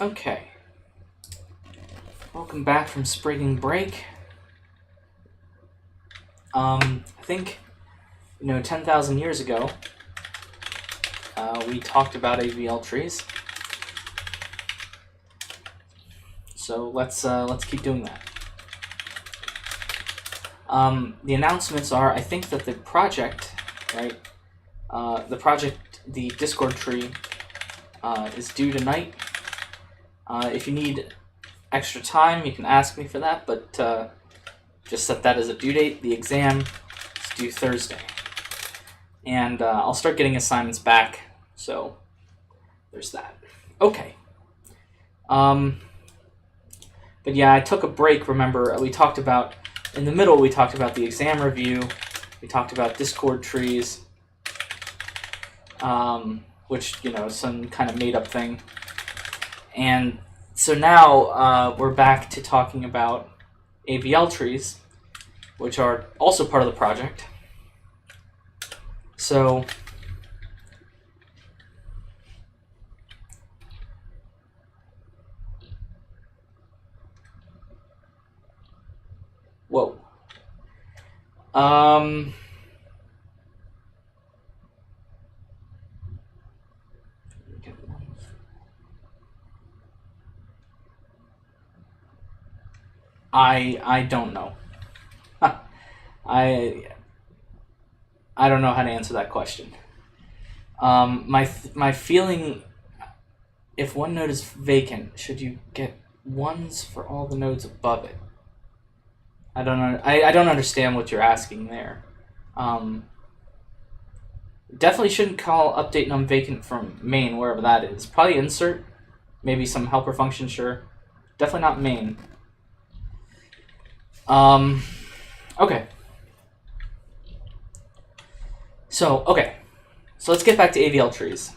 Okay. Welcome back from spring break. I think, 10,000 years ago, we talked about Avl trees. So let's keep doing that. The announcements are, I think that the project, right? The Discord tree, is due tonight. If you need extra time, you can ask me for that, but just set that as a due date. The exam is due Thursday. And I'll start getting assignments back, so there's that. Okay. But yeah, I took a break, remember, in the middle we talked about the exam review, we talked about Discord trees, which, some kind of made-up thing. And so now we're back to talking about Avl trees, which are also part of the project. So whoa. I don't know. I don't know how to answer that question. My feeling, if one node is vacant, should you get ones for all the nodes above it? I don't know. I don't understand what you're asking there. Definitely shouldn't call update num vacant from main, wherever that is. Probably insert, maybe some helper function, sure. Definitely not main. Okay. So let's get back to Avl trees.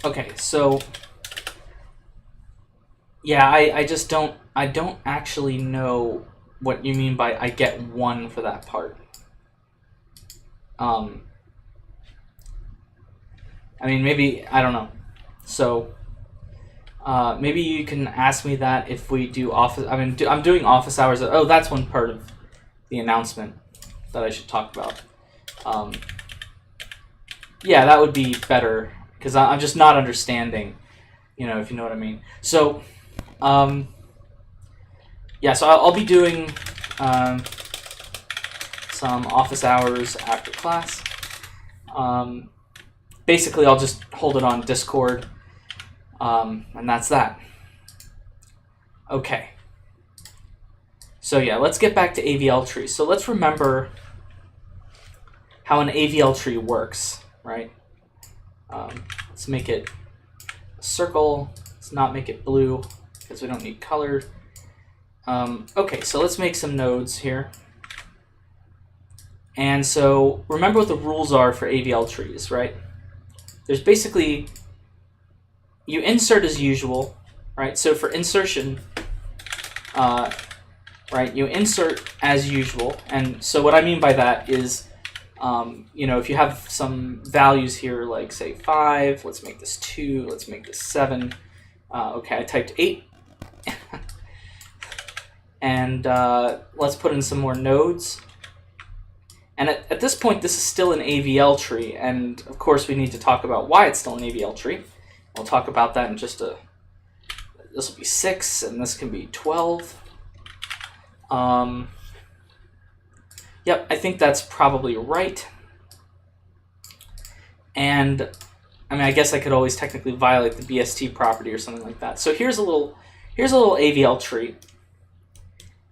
Okay, so yeah, I don't actually know what you mean by I get one for that part. I mean, maybe, I don't know. So maybe you can ask me that if we do office. I mean, I'm doing office hours. Oh, that's one part of the announcement that I should talk about. Yeah, that would be better because I'm just not understanding. If you know what I mean. So, yeah. So I'll be doing some office hours after class. Basically, I'll just hold it on Discord, and that's that. Okay. So yeah, let's get back to Avl tree. So let's remember how an Avl tree works, right? Let's make it a circle. Let's not make it blue because we don't need color. Okay, so let's make some nodes here. And so remember what the rules are for Avl trees, right? There's basically, you insert as usual, right? So for insertion, right, you insert as usual. And so what I mean by that is, if you have some values here, like say 5, let's make this 2, let's make this 7. Okay, I typed 8. And let's put in some more nodes. And at this point, this is still an Avl tree, and of course we need to talk about why it's still an Avl tree. We'll talk about that in just this will be 6, and this can be 12. Yep, I think that's probably right. And, I mean, I guess I could always technically violate the BST property or something like that. So here's a little Avl tree.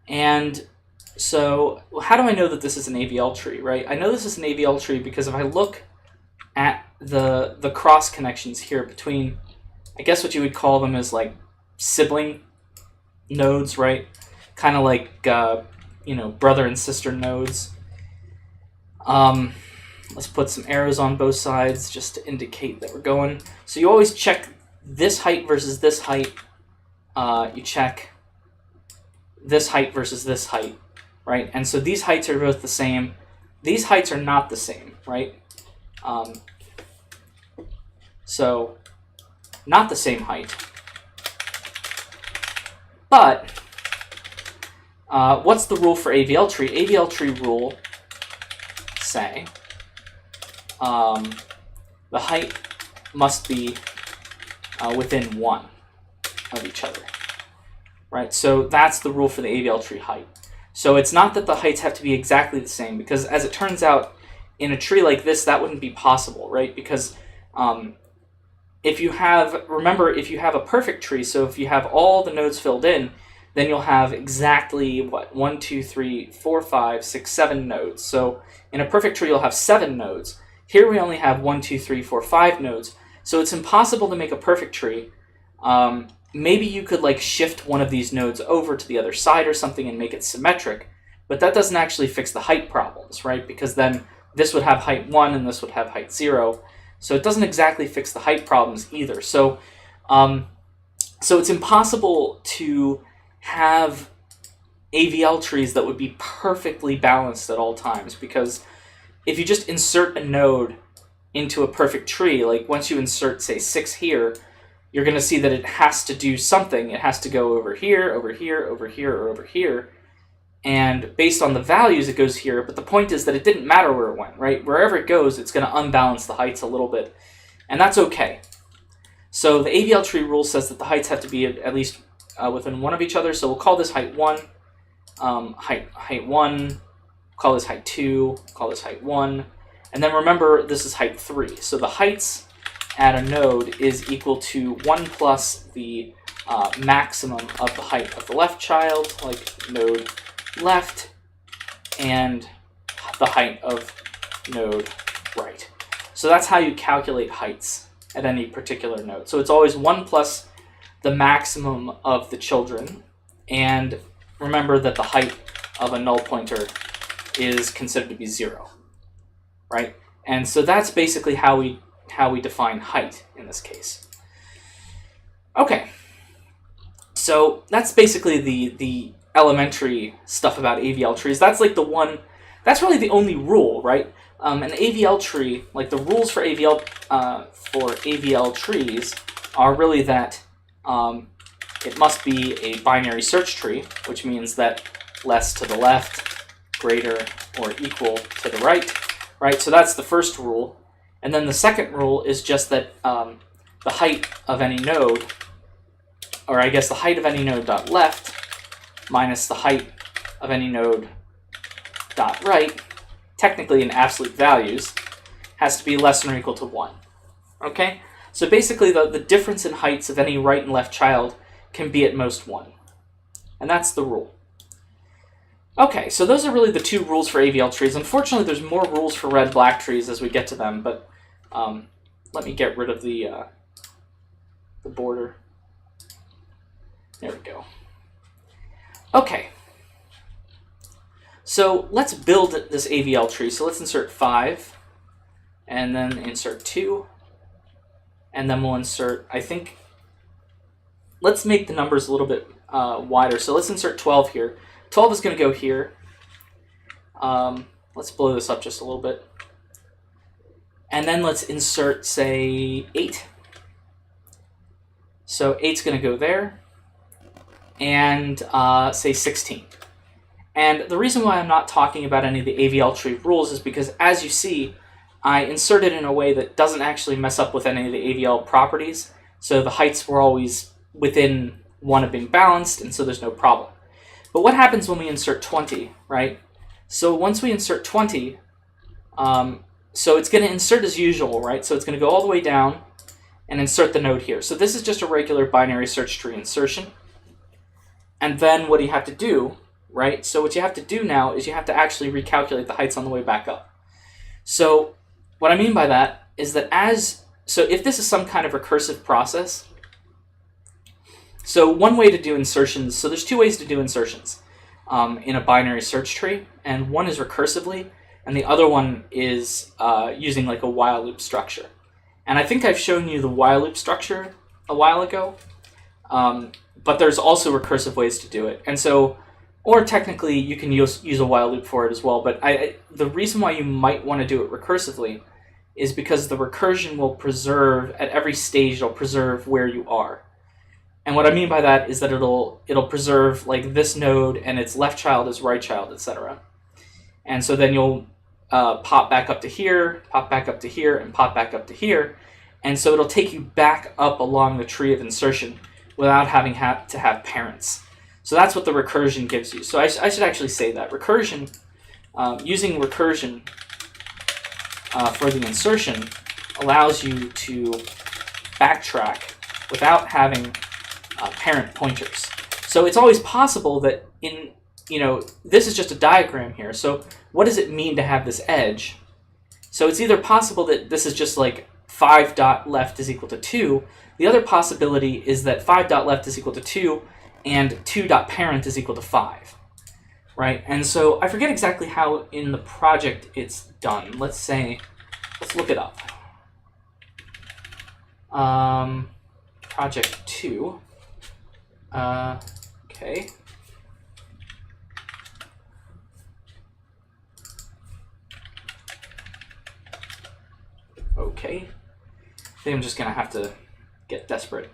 And so how do I know that this is an Avl tree, right? I know this is an Avl tree because if I look at the cross connections here between, I guess what you would call them as like sibling nodes, right? Kind of like, brother and sister nodes. Let's put some arrows on both sides just to indicate that we're going. So you always check this height versus this height, you check this height versus this height, right? And so these heights are both the same. These heights are not the same, right? So not the same height. But what's the rule for AVL tree? AVL tree rule say the height must be within 1 of each other, right? So that's the rule for the AVL tree height. So it's not that the heights have to be exactly the same, because as it turns out, in a tree like this, that wouldn't be possible, right? Because if you have, remember, if you have a perfect tree, so if you have all the nodes filled in, then you'll have exactly, what, 1, 2, 3, 4, 5, 6, 7 nodes. So in a perfect tree, you'll have 7 nodes. Here we only have 1, 2, 3, 4, 5 nodes. So it's impossible to make a perfect tree. Maybe you could like shift one of these nodes over to the other side or something and make it symmetric, but that doesn't actually fix the height problems, right? Because then this would have height 1 and this would have height 0. So it doesn't exactly fix the height problems either. So, so it's impossible to have AVL trees that would be perfectly balanced at all times, because if you just insert a node into a perfect tree, like once you insert, say, 6 here, you're going to see that it has to do something. It has to go over here, over here, over here, or over here. And based on the values, it goes here. But the point is that it didn't matter where it went, right? Wherever it goes, it's going to unbalance the heights a little bit. And that's okay. So the AVL tree rule says that the heights have to be at least within 1 of each other. So we'll call this height 1, height 1, call this height 2, call this height 1. And then remember, this is height 3. So the heights at a node is equal to 1 plus the maximum of the height of the left child, like node left, and the height of node right. So that's how you calculate heights at any particular node. So it's always 1 plus the maximum of the children, and remember that the height of a null pointer is considered to be 0, right? And so that's basically how we define height in this case. Okay, so that's basically the elementary stuff about AVL trees. That's like the one, that's really the only rule, right? An AVL tree, like the rules for AVL trees are really that it must be a binary search tree, which means that less to the left, greater or equal to the right, right? So that's the first rule. And then the second rule is just that the height of any node, or I guess the height of any node dot left minus the height of any node dot right, technically in absolute values, has to be less than or equal to 1. Okay? So basically the difference in heights of any right and left child can be at most 1. And that's the rule. Okay, so those are really the 2 rules for AVL trees. Unfortunately, there's more rules for red-black trees as we get to them, but let me get rid of the border. There we go. Okay, so let's build this AVL tree. So let's insert 5, and then insert 2, and then we'll insert, I think, let's make the numbers a little bit wider. So let's insert 12 here. 12 is going to go here. Let's blow this up just a little bit. And then let's insert, say, 8. So 8's going to go there. And say 16. And the reason why I'm not talking about any of the AVL tree rules is because, as you see, I inserted in a way that doesn't actually mess up with any of the AVL properties. So the heights were always within 1 of being balanced, and so there's no problem. But what happens when we insert 20, right? So once we insert 20, so it's going to insert as usual, right? So it's going to go all the way down and insert the node here. So this is just a regular binary search tree insertion. And then what do you have to do, right? So what you have to do now is you have to actually recalculate the heights on the way back up. So what I mean by that is that so if this is some kind of recursive process, so one way to do insertions, so there's 2 ways to do insertions in a binary search tree, and one is recursively, and the other one is using like a while loop structure. And I think I've shown you the while loop structure a while ago. But there's also recursive ways to do it. And so, or technically you can use a while loop for it as well. But the reason why you might want to do it recursively is because the recursion will preserve, at every stage, it'll preserve where you are. And what I mean by that is that it'll preserve like this node and its left child, its right child, etc. And so then you'll pop back up to here, pop back up to here, and pop back up to here. And so it'll take you back up along the tree of insertion without having to have parents. So that's what the recursion gives you. So I should actually say that. Recursion, using recursion for the insertion allows you to backtrack without having parent pointers. So it's always possible that this is just a diagram here. So what does it mean to have this edge? So it's either possible that this is just like 5 dot left is equal to 2. The other possibility is that 5 dot left is equal to 2 and 2 dot parent is equal to 5, right? And so I forget exactly how in the project it's done. Let's look it up. Project 2. Okay. Okay. I think I'm just gonna have to get desperate.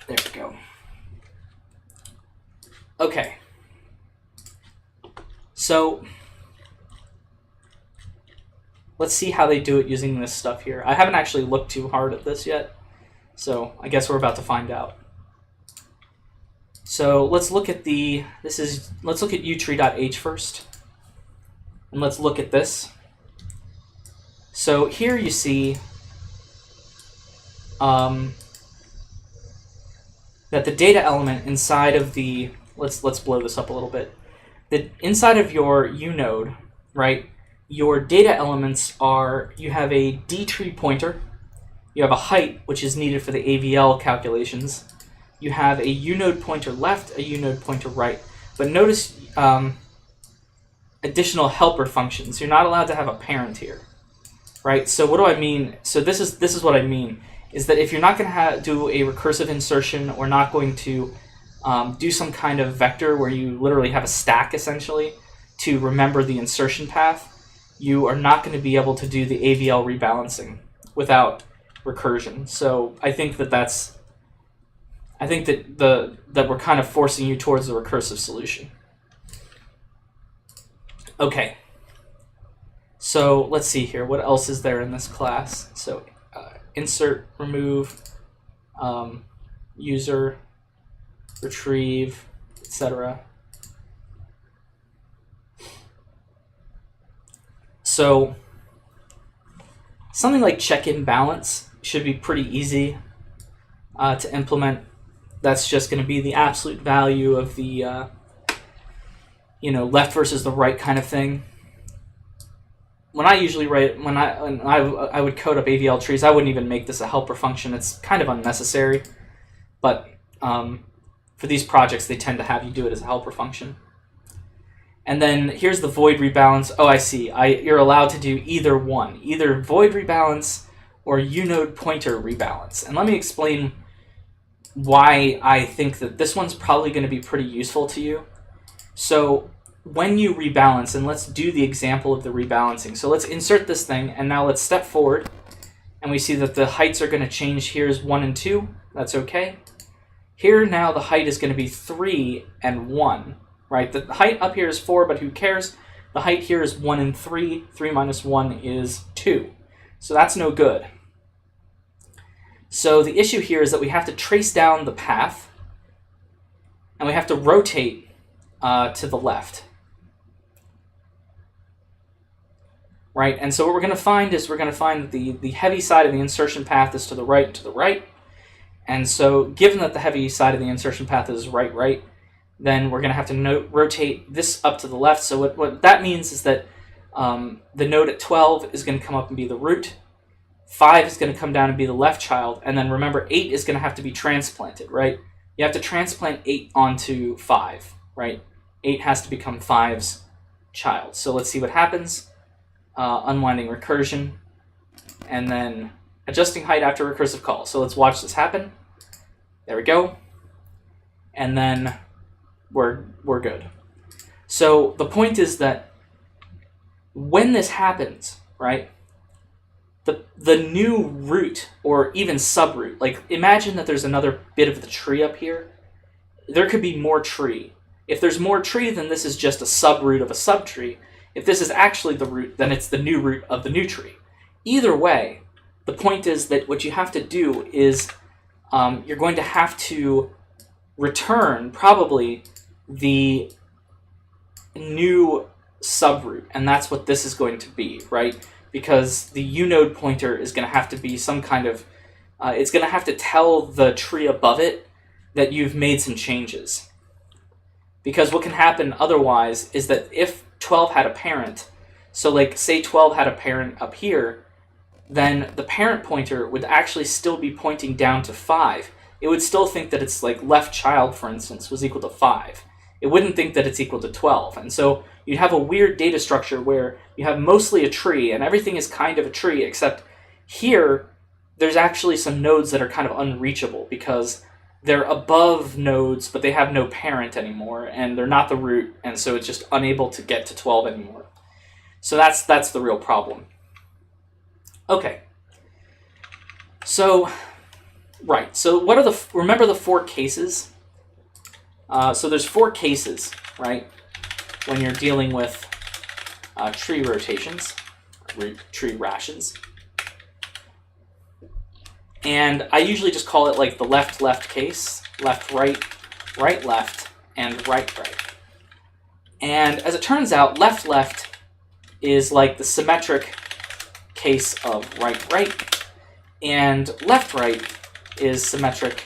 There we go. Okay. So let's see how they do it using this stuff here. I haven't actually looked too hard at this yet, so I guess we're about to find out. So let's look at let's look at utree.h first. And let's look at this. So here you see that the data element inside of the, let's blow this up a little bit. The inside of your unode, right? Your data elements are, you have a D-tree pointer, you have a height, which is needed for the AVL calculations, you have a unode pointer left, a unode pointer right. But notice additional helper functions. You're not allowed to have a parent here, right? So what do I mean? So this is what I mean, is that if you're not going to do a recursive insertion or not going to do some kind of vector where you literally have a stack essentially to remember the insertion path, you are not going to be able to do the AVL rebalancing without recursion. So I think that that we're kind of forcing you towards the recursive solution. Okay. So let's see here. What else is there in this class? So insert, remove, user, retrieve, etc. So something like check-in balance should be pretty easy to implement. That's just going to be the absolute value of the left versus the right kind of thing. When I usually write, when I would code up AVL trees, I wouldn't even make this a helper function. It's kind of unnecessary, but for these projects, they tend to have you do it as a helper function. And then here's the void rebalance. Oh, I see. You're allowed to do either one, either void rebalance or unode pointer rebalance. And let me explain why I think that this one's probably going to be pretty useful to you. So when you rebalance, and let's do the example of the rebalancing. So let's insert this thing, and now let's step forward, and we see that the heights are going to change. Here's 1 and 2. That's okay. Here now the height is going to be 3 and 1, right? The height up here is 4, but who cares? The height here is 1 and 3. 3 minus 1 is 2. So that's no good. So the issue here is that we have to trace down the path, and we have to rotate to the left. Right, and so what we're going to find is that the heavy side of the insertion path is to the right, and so given that the heavy side of the insertion path is right, then we're going to have to rotate this up to the left. So what that means is that the node at 12 is going to come up and be the root, 5 is going to come down and be the left child, and then remember 8 is going to have to be transplanted, right? You have to transplant 8 onto 5, right? 8 has to become 5's child. So let's see what happens. unwinding recursion, and then adjusting height after recursive call. So let's watch this happen. There we go. And then we're good. So the point is that when this happens, right, the new root or even subroot, like imagine that there's another bit of the tree up here. There could be more tree. If there's more tree, then this is just a subroot of a subtree. If this is actually the root, then it's the new root of the new tree. Either way, the point is that what you have to do is you're going to have to return probably the new subroot, and that's what this is going to be, right? Because the unode pointer is going to have to be some kind of, it's going to have to tell the tree above it that you've made some changes. Because what can happen otherwise is that if 12 had a parent, so like say 12 had a parent up here, then the parent pointer would actually still be pointing down to 5. It would still think that its like left child, for instance, was equal to 5. It wouldn't think that it's equal to 12. And so you'd have a weird data structure where you have mostly a tree and everything is kind of a tree, except here there's actually some nodes that are kind of unreachable because they're above nodes, but they have no parent anymore, and they're not the root, and so it's just unable to get to 12 anymore. So that's the real problem. Okay. So, right. So what are remember the 4 cases? So there's 4 cases, right, when you're dealing with tree rotations, tree rations. And I usually just call it like the left case, left, right, right, left, and right, right. And as it turns out, left is like the symmetric case of right, right, and left, right is symmetric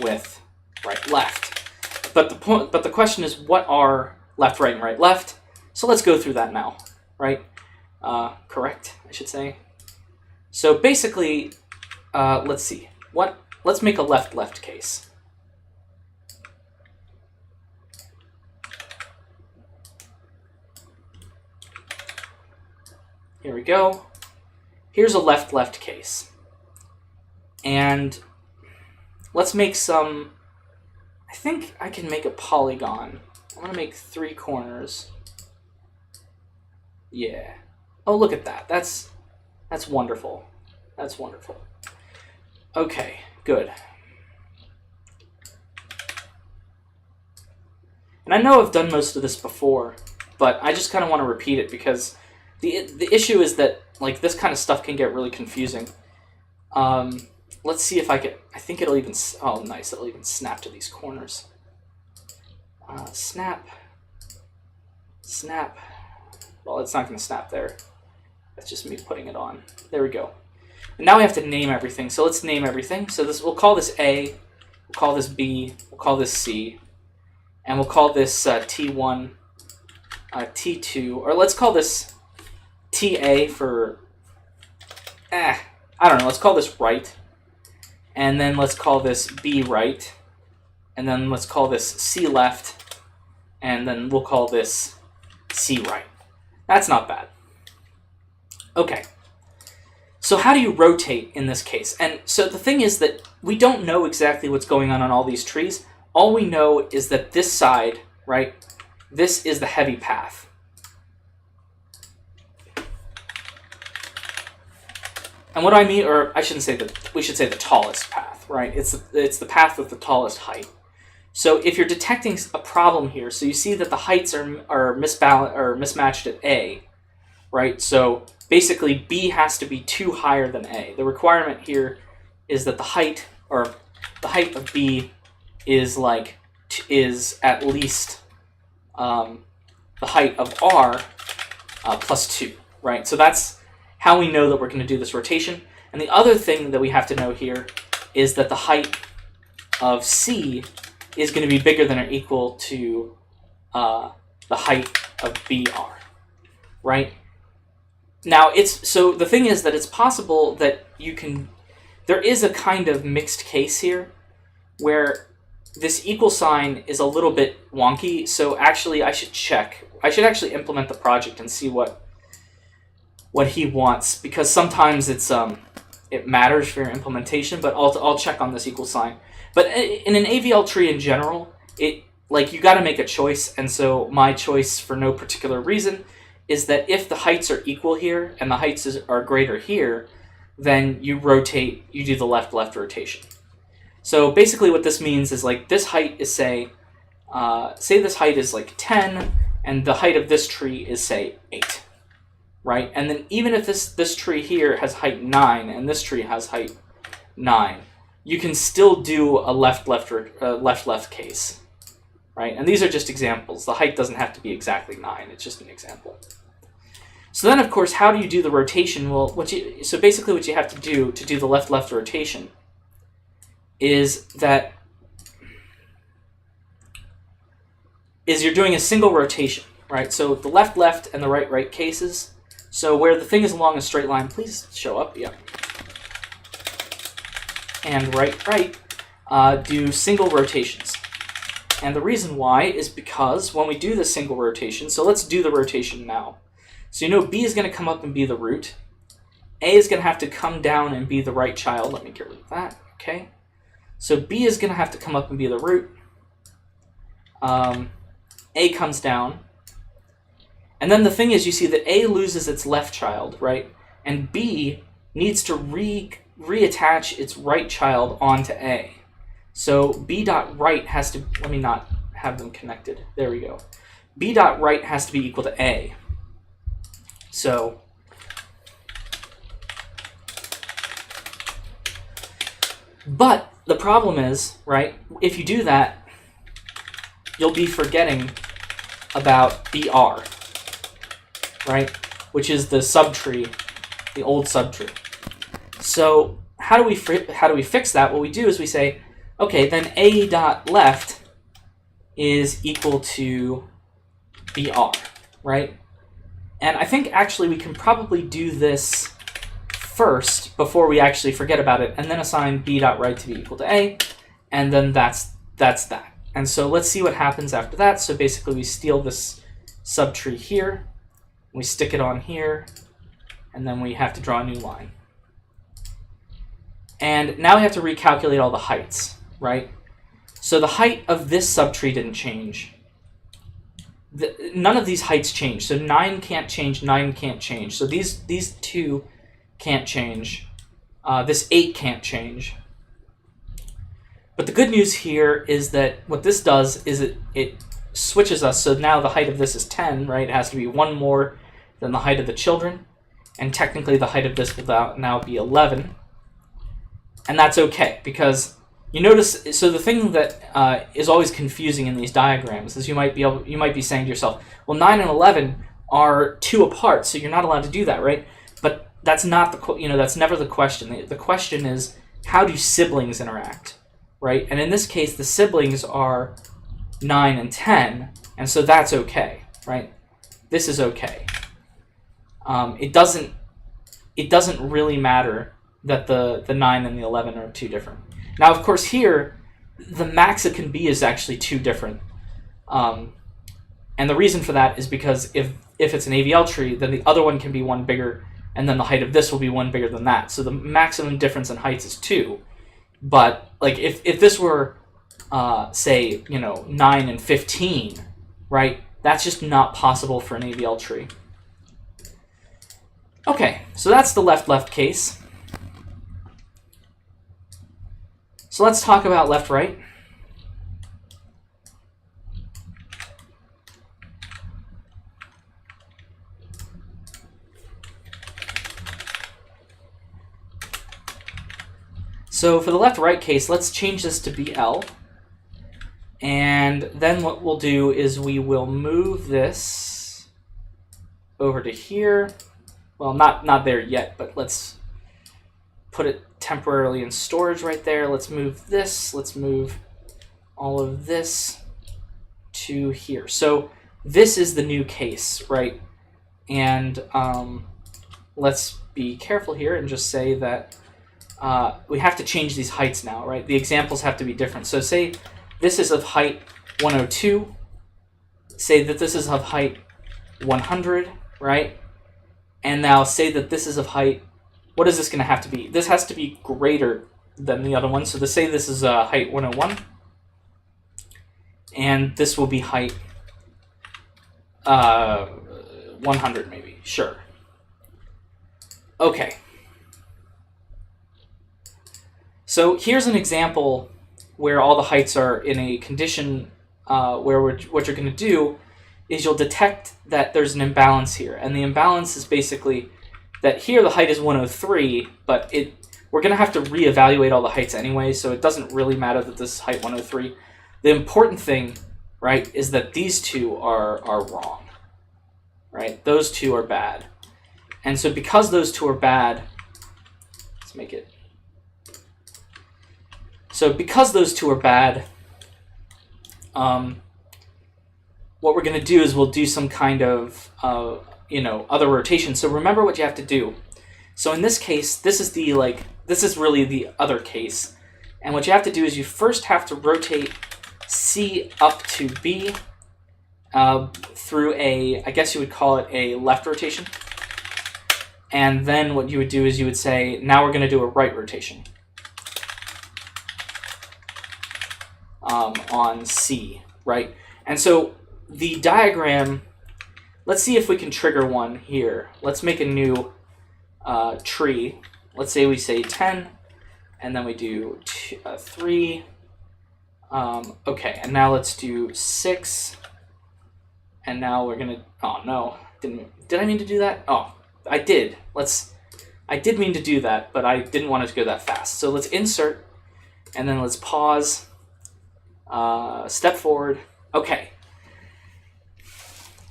with right, left. But the question is, what are left, right, and right, left? So let's go through that now, right? Correct, I should say. So basically, let's see. Let's make a left case. Here we go. Here's a left case. And let's make some, I think I can make a polygon. I'm going to make 3 corners. Yeah. Oh, look at that. That's wonderful. That's wonderful. Okay, good. And I know I've done most of this before, but I just kind of want to repeat it because the issue is that like this kind of stuff can get really confusing. Let's see if I can. I think it'll even. Oh, nice! It'll even snap to these corners. Snap. Snap. Well, it's not going to snap there. That's just me putting it on. There we go. And now we have to name everything. So let's name everything. So we'll call this A. We'll call this B. We'll call this C. And we'll call this T1, T2, or let's call this TA for. I don't know. Let's call this right. And then let's call this B right. And then let's call this C left. And then we'll call this C right. That's not bad. Okay. So how do you rotate in this case? And so the thing is that we don't know exactly what's going on all these trees. All we know is that this side, right, this is the heavy path. And what I mean, or I shouldn't say that, we should say the tallest path, right? It's the path with the tallest height. So if you're detecting a problem here, so you see that the heights are mismatched at A, right? So basically B has to be 2 higher than A. The requirement here is that the height of B is at least the height of R plus 2, right? So that's how we know that we're going to do this rotation. And the other thing that we have to know here is that the height of C is going to be bigger than or equal to the height of BR, right? Now, so the thing is that it's possible that there is a kind of mixed case here where this equal sign is a little bit wonky. So actually, I should check. I should actually implement the project and see what what he wants, because sometimes it matters for your implementation, but I'll check on this equal sign. But in an AVL tree in general, you got to make a choice, and so my choice for no particular reason is that if the heights are equal here and the heights are greater here, then you do the left-left rotation. So basically what this means is like this height is say this height is like 10, and the height of this tree is say 8, right? And then even if this tree here has height 9 and this tree has height 9, you can still do a left-left case, right? And these are just examples. The height doesn't have to be exactly 9. It's just an example. So then, of course, how do you do the rotation? Well, so basically what you have to do the left-left rotation is you're doing a single rotation, right? So the left-left and the right-right cases. So where the thing is along a straight line, please show up, yeah. And right-right do single rotations. And the reason why is because when we do the single rotation, so let's do the rotation now. So you know B is going to come up and be the root. A is going to have to come down and be the right child. Let me get rid of that, okay? So B is going to have to come up and be the root. A comes down. And then the thing is, you see that A loses its left child, right? And B needs to reattach its right child onto A. So B dot right has to, let me not have them connected. There we go. B dot right has to be equal to A. So but the problem is, right, if you do that, you'll be forgetting about BR, right, which is the subtree, the old subtree. So how do we fix that? What we do is we say, okay, then A dot left is equal to BR, right? And I think actually we can probably do this first before we actually forget about it, and then assign B dot right to be equal to A, and then that's that. And so let's see what happens after that. So basically we steal this subtree here, we stick it on here, and then we have to draw a new line. And now we have to recalculate all the heights, right? So the height of this subtree didn't change. None of these heights change. So 9 can't change, 9 can't change. So these two can't change. This 8 can't change. But the good news here is that what this does is it switches us. So now the height of this is 10, right? It has to be 1 more than the height of the children. And technically the height of this will now be 11. And that's okay, because you notice, so the thing that is always confusing in these diagrams is you might be saying to yourself, well, 9 and 11 are 2 apart, so you're not allowed to do that, right? But that's not that's never the question. The question is, how do siblings interact, right? And in this case, the siblings are 9 and 10, and so that's okay, right? This is okay. It doesn't really matter that the 9 and the 11 are 2 different. Now, of course, here, the max it can be is actually 2 different. And the reason for that is because if it's an AVL tree, then the other one can be 1 bigger, and then the height of this will be 1 bigger than that. So the maximum difference in heights is 2. But like if this were, say, 9 and 15, right, that's just not possible for an AVL tree. Okay, so that's the left-left case. So let's talk about left-right. So for the left-right case, let's change this to BL. And then what we'll do is we will move this over to here. Well, not there yet, but let's put it temporarily in storage right there. Let's move this. Let's move all of this to here. So this is the new case, right? And let's be careful here and just say that we have to change these heights now, right? The examples have to be different. So say this is of height 102. Say that this is of height 100, right? And now say that this is of height. What is this going to have to be? This has to be greater than the other one. So let's say this is height 101. And this will be height 100 maybe. Sure. Okay. So here's an example where all the heights are in a condition where what you're going to do is you'll detect that there's an imbalance here. And the imbalance is basically that here the height is 103, but we're going to have to reevaluate all the heights anyway, so it doesn't really matter that this is height 103. The important thing, right, is that these two are wrong. Right? Those two are bad. And so because those two are bad, let's make it. So because those two are bad, what we're going to do is we'll do some kind of other rotation. So remember what you have to do. So in this case, this is really the other case. And what you have to do is you first have to rotate C up to B through I guess you would call it a left rotation. And then what you would do is you would say, now we're going to do a right rotation on C, right? And so the diagram, let's see if we can trigger one here. Let's make a new tree. Let's say we say 10, and then we do 3. Okay, and now let's do 6. And now we're going to, oh no, did I mean to do that? Oh, I did. I did mean to do that, but I didn't want it to go that fast. So let's insert, and then let's pause, step forward. Okay.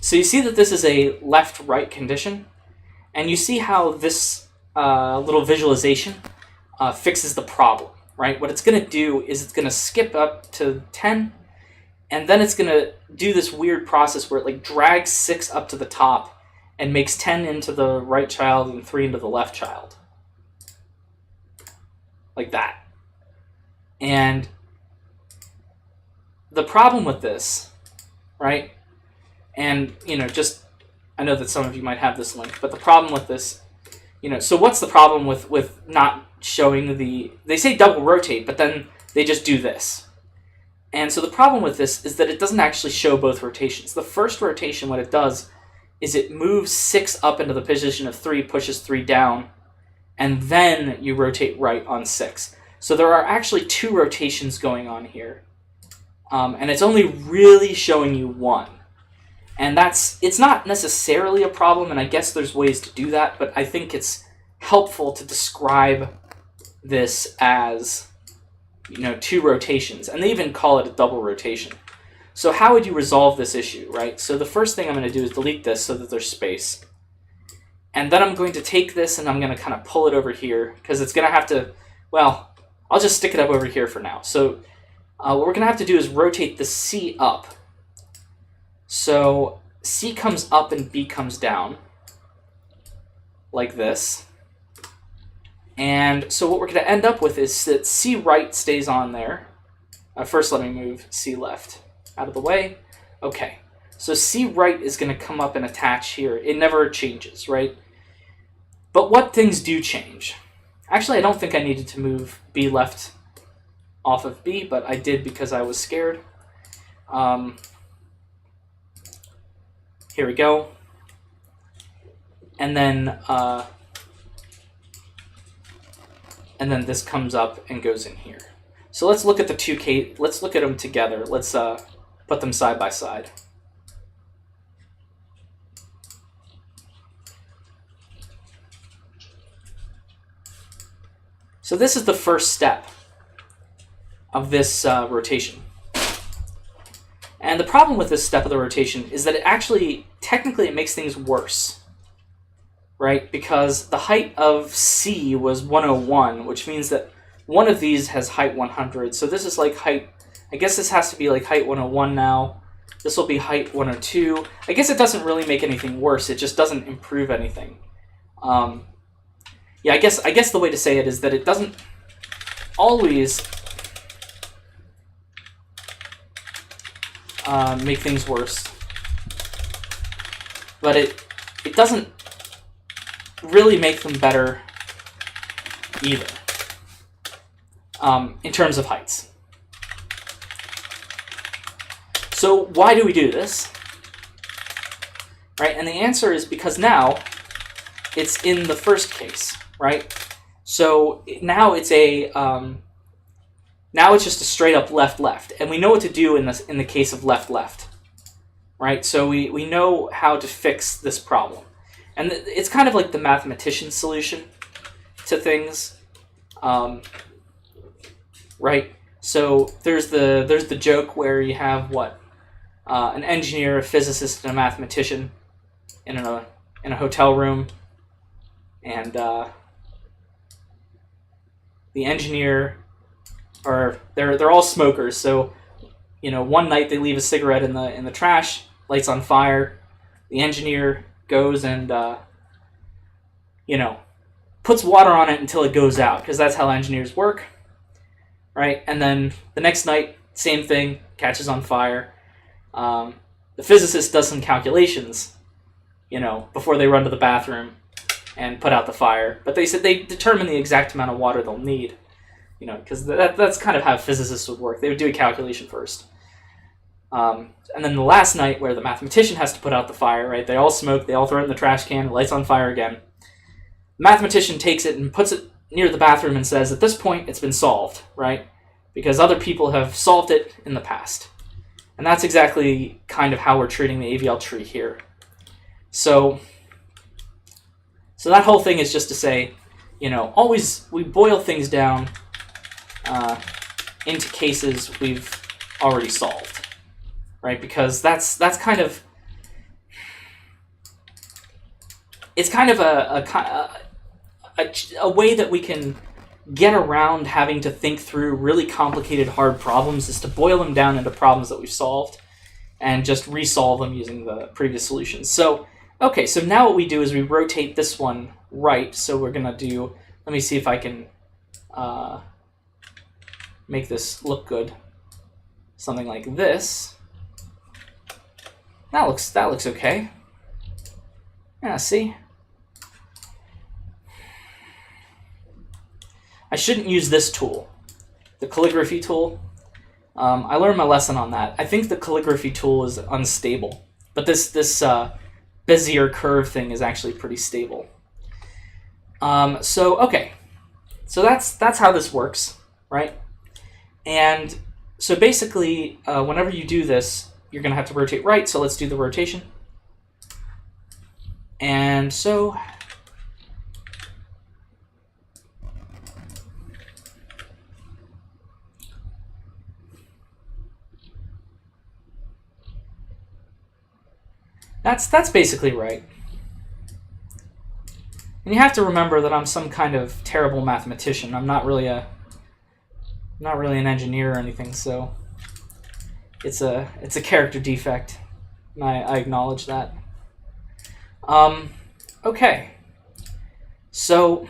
So you see that this is a left-right condition, and you see how this little visualization fixes the problem, right? What it's going to do is it's going to skip up to 10, and then it's going to do this weird process where it drags 6 up to the top and makes 10 into the right child and 3 into the left child. Like that. And the problem with this, right? And, I know that some of you might have this link, but the problem with this, so what's the problem with not showing they say double rotate, but then they just do this. And so the problem with this is that it doesn't actually show both rotations. The first rotation, what it does is it moves 6 up into the position of 3, pushes 3 down, and then you rotate right on 6. So there are actually 2 rotations going on here. And it's only really showing you 1. And it's not necessarily a problem, and I guess there's ways to do that, but I think it's helpful to describe this as, 2 rotations. And they even call it a double rotation. So how would you resolve this issue, right? So the first thing I'm going to do is delete this so that there's space. And then I'm going to take this and I'm going to kind of pull it over here, because it's going to have to, well, I'll just stick it up over here for now. So what we're going to have to do is rotate the C up. So C comes up and B comes down, like this. And so what we're going to end up with is that C right stays on there. First let me move C left out of the way. Okay, so C right is going to come up and attach here. It never changes, right? But what things do change? Actually, I don't think I needed to move B left off of B, but I did because I was scared. Here we go. And then this comes up and goes in here. So let's look at the 2 let's look at them together. Let's put them side by side. So this is the first step of this rotation. And the problem with this step of the rotation is that it actually, technically, it makes things worse, right? Because the height of C was 101, which means that one of these has height 100. So this is like height, I guess this has to be like height 101 now. This will be height 102. I guess it doesn't really make anything worse. It just doesn't improve anything. Yeah, I guess the way to say it is that it doesn't always make things worse, but it doesn't really make them better either in terms of heights. So why do we do this? Right, and the answer is because now it's in the first case, right? So now it's a now it's just a straight up left, and we know what to do in the case of left, right? So we know how to fix this problem, and it's kind of like the mathematician's solution to things, right? So there's the joke where you have what an engineer, a physicist, and a mathematician in a hotel room, and the engineer, or they're all smokers. So, you know, one night they leave a cigarette in the trash, lights on fire. The engineer goes and you know, puts water on it until it goes out, because that's how engineers work, right? And then the next night, same thing, catches on fire. The physicist does some calculations, you know, before they run to the bathroom and put out the fire. But they said they determine the exact amount of water they'll need, you know, because that's kind of how physicists would work. They would do a calculation first. And then the last night, where the mathematician has to put out the fire, right? They all smoke, they all throw it in the trash can, it lights on fire again. The mathematician takes it and puts it near the bathroom and says, at this point, it's been solved, right? Because other people have solved it in the past. And that's exactly kind of how we're treating the Avl tree here. So that whole thing is just to say, you know, always we boil things down into cases we've already solved, right? Because that's kind of, it's kind of a way that we can get around having to think through really complicated, hard problems, is to boil them down into problems that we've solved and just resolve them using the previous solutions. So, okay, so now what we do is we rotate this one right. So we're going to do, let me see if I can make this look good. Something like this. That looks okay. Yeah, see? I shouldn't use this tool, the calligraphy tool. I learned my lesson on that. I think the calligraphy tool is unstable, but this Bezier curve thing is actually pretty stable. So okay, so that's how this works, right? And so basically, whenever you do this, you're going to have to rotate right. So let's do the rotation. And so that's basically right. And you have to remember that I'm some kind of terrible mathematician. I'm not really an engineer or anything, so it's a character defect, and I acknowledge that. Okay. So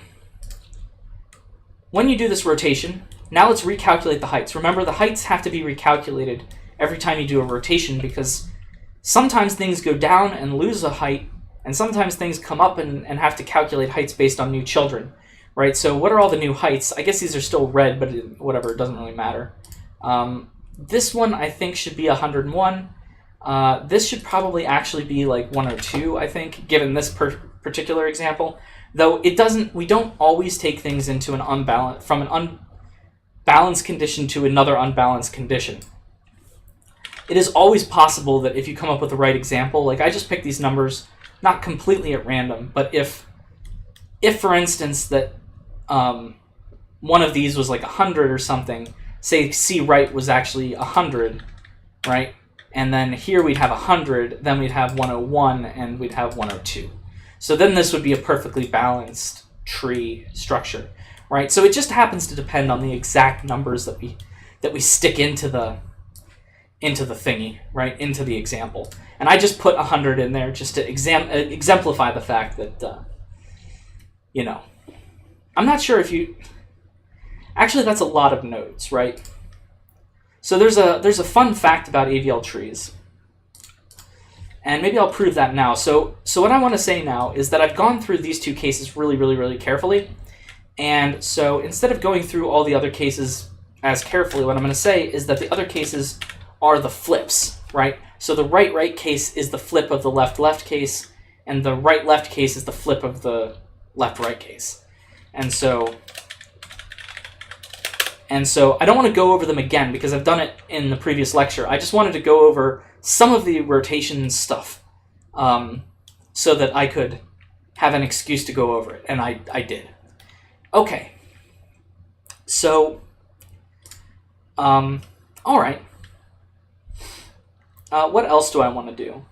when you do this rotation, now let's recalculate the heights. Remember, the heights have to be recalculated every time you do a rotation, because sometimes things go down and lose a height, and sometimes things come up and have to calculate heights based on new children, right? So what are all the new heights? I guess these are still red, but whatever, it doesn't really matter. This one I think should be 101. This should probably actually be like 102, I think, given this particular example. Though it doesn't, we don't always take things into an from an unbalanced condition to another unbalanced condition. It is always possible that if you come up with the right example, like I just picked these numbers not completely at random, but if for instance that one of these was like 100 or something, say C right was actually 100, right? And then here we'd have 100, then we'd have 101, and we'd have 102. So then this would be a perfectly balanced tree structure, right? So it just happens to depend on the exact numbers that we stick into the thingy, right, into the example. And I just put 100 in there just to exemplify the fact that, you know, I'm not sure if you... Actually, that's a lot of nodes, right? So there's a fun fact about Avl trees. And maybe I'll prove that now. So what I want to say now is that I've gone through these two cases really, really, really carefully. And so instead of going through all the other cases as carefully, what I'm going to say is that the other cases are the flips, right? So the right case is the flip of the left case, and the right case is the flip of the left case. And so I don't want to go over them again because I've done it in the previous lecture. I just wanted to go over some of the rotation stuff so that I could have an excuse to go over it, and I did. Okay, so, all right. What else do I want to do?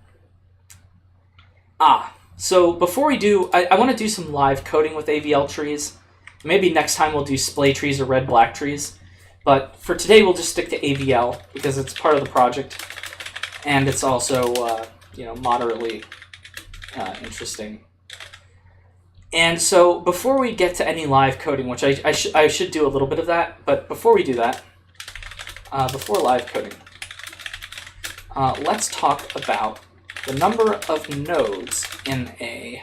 So before we do, I want to do some live coding with Avl trees. Maybe next time we'll do splay trees or red-black trees. But for today, we'll just stick to AVL because it's part of the project. And it's also, moderately interesting. And so before we get to any live coding, which I should do a little bit of that, but before we do that, before live coding, let's talk about the number of nodes in an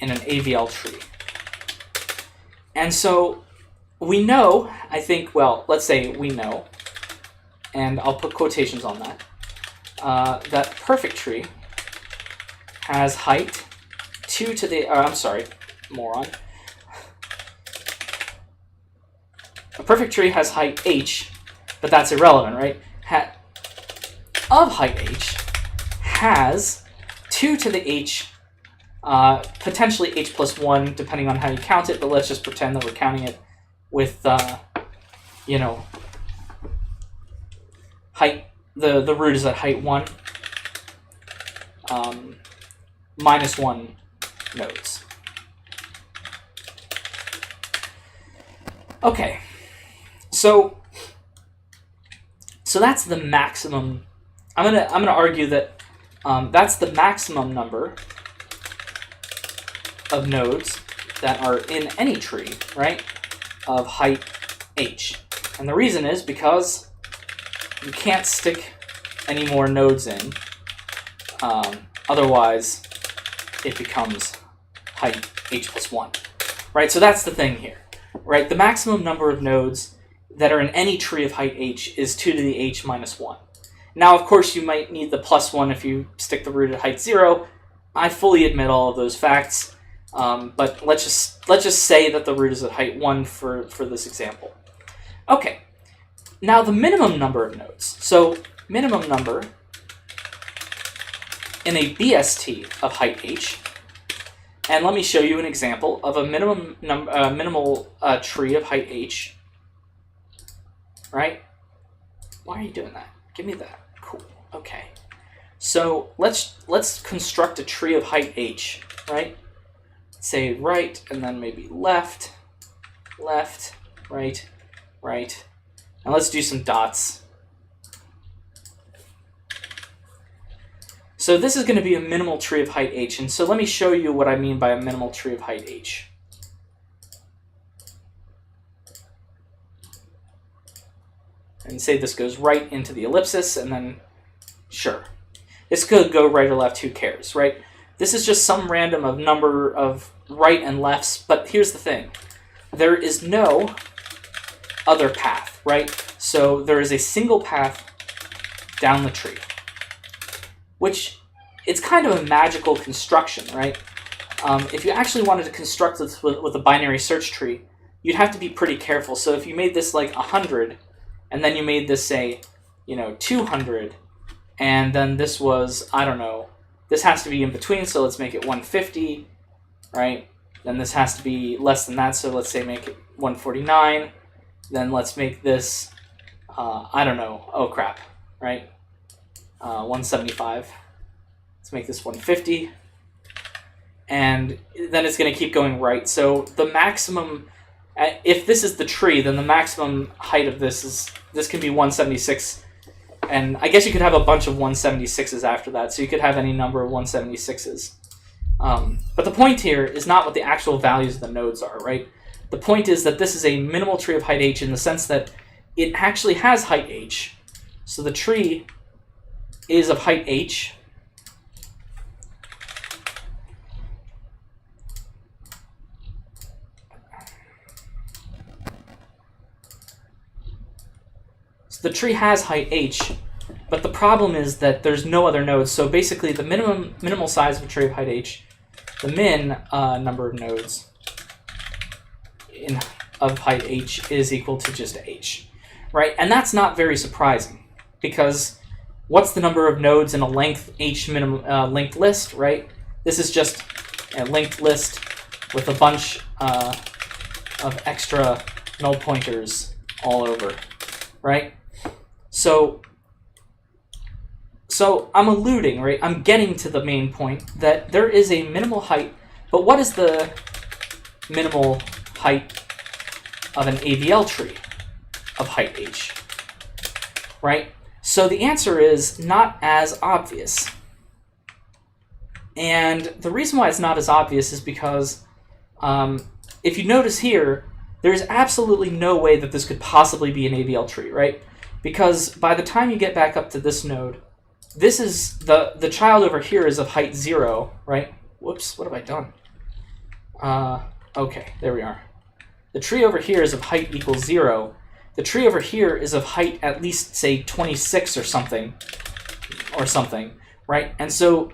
AVL tree. And so we know, I think, well, let's say we know, and I'll put quotations on that, that perfect tree has height 2 to the, I'm sorry, moron. A perfect tree has height h, but that's irrelevant, right? Of height h has 2 to the h, potentially h plus 1, depending on how you count it, but let's just pretend that we're counting it with, height, the root is at height 1, minus 1 nodes. Okay, so that's the maximum. I'm gonna argue that that's the maximum number of nodes that are in any tree, right, of height h. And the reason is because you can't stick any more nodes in, otherwise it becomes height h plus 1, right? So that's the thing here, right? The maximum number of nodes that are in any tree of height h is 2 to the h minus 1. Now, of course, you might need the plus 1 if you stick the root at height 0. I fully admit all of those facts, but let's just say that the root is at height 1 for this example. Okay, now the minimum number of nodes. So minimum number in a BST of height h, and let me show you an example of a minimal tree of height h. Right? Why are you doing that? Give me that. Cool. Okay. So let's construct a tree of height h, right? Say right, and then maybe left, left, right, right. And let's do some dots. So this is going to be a minimal tree of height h, and so let me show you what I mean by a minimal tree of height h. And say this goes right into the ellipsis, and then, sure. This could go right or left, who cares, right? This is just some random number of right and lefts, but here's the thing. There is no other path, right? So there is a single path down the tree, which it's kind of a magical construction, right? If you actually wanted to construct this with a binary search tree, you'd have to be pretty careful. So if you made this like 100, and then you made this, say, 200, and then this was, I don't know, this has to be in between, so let's make it 150, right? Then this has to be less than that, so let's say make it 149. Then let's make this, I don't know, oh crap, right? 175. Let's make this 150. And then it's going to keep going right. So the maximum, if this is the tree, then the maximum height of this can be 176. And I guess you could have a bunch of 176s after that. So you could have any number of 176s. But the point here is not what the actual values of the nodes are, right? The point is that this is a minimal tree of height h in the sense that it actually has height h. So the tree is of height h, So the tree has height h, but the problem is that there's no other nodes. So basically the minimal size of a tree of height h, the min number of nodes of height h is equal to just h, right? And that's not very surprising, because what's the number of nodes in a length h linked list, right? This is just a linked list with a bunch of extra null pointers all over, right? So I'm alluding, right? I'm getting to the main point that there is a minimal height, but what is the minimal height of an AVL tree of height h, right? So the answer is not as obvious. And the reason why it's not as obvious is because if you notice here, there's absolutely no way that this could possibly be an AVL tree, right? Because by the time you get back up to this node, this is the child over here is of height 0, right? Whoops, what have I done? Okay, there we are. The tree over here is of height equals 0. The tree over here is of height at least, say, 26 or something, right? And so,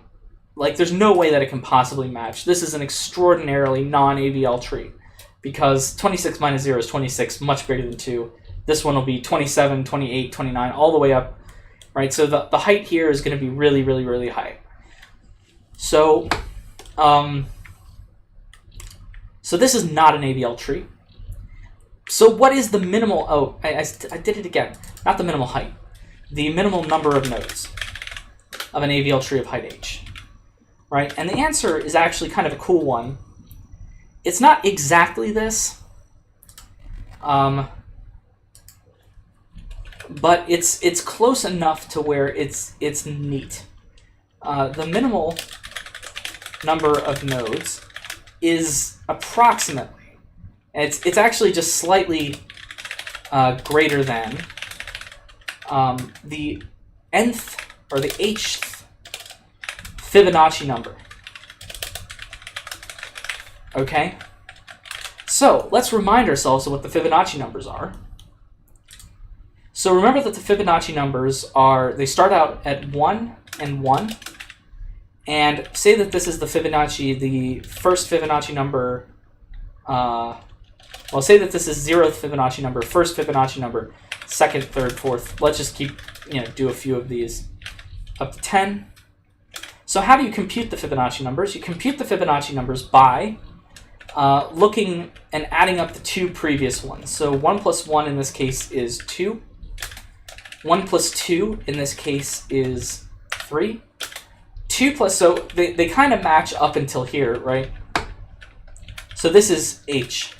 like, there's no way that it can possibly match. This is an extraordinarily non-AVL tree, because 26 minus 0 is 26, much greater than 2. This one will be 27, 28, 29, all the way up, right? So the height here is going to be really, really, really high. So, so this is not an AVL tree. So what is the minimal, oh, I did it again. Not the minimal height. The minimal number of nodes of an AVL tree of height h, right? And the answer is actually kind of a cool one. It's not exactly this, but it's close enough to where it's neat. The minimal number of nodes is approximately, it's actually just slightly greater than the nth or the hth Fibonacci number. Okay? So let's remind ourselves of what the Fibonacci numbers are. So remember that the Fibonacci numbers are, they start out at 1 and 1. And say that this is the Fibonacci, the first Fibonacci number, well, say that this is 0th Fibonacci number, first Fibonacci number, second, third, fourth. Let's just keep, do a few of these up to 10. So how do you compute the Fibonacci numbers? You compute the Fibonacci numbers by looking and adding up the two previous ones. So 1 plus 1 in this case is 2. 1 plus 2 in this case is 3. 2 plus, so they kind of match up until here, right? So this is h,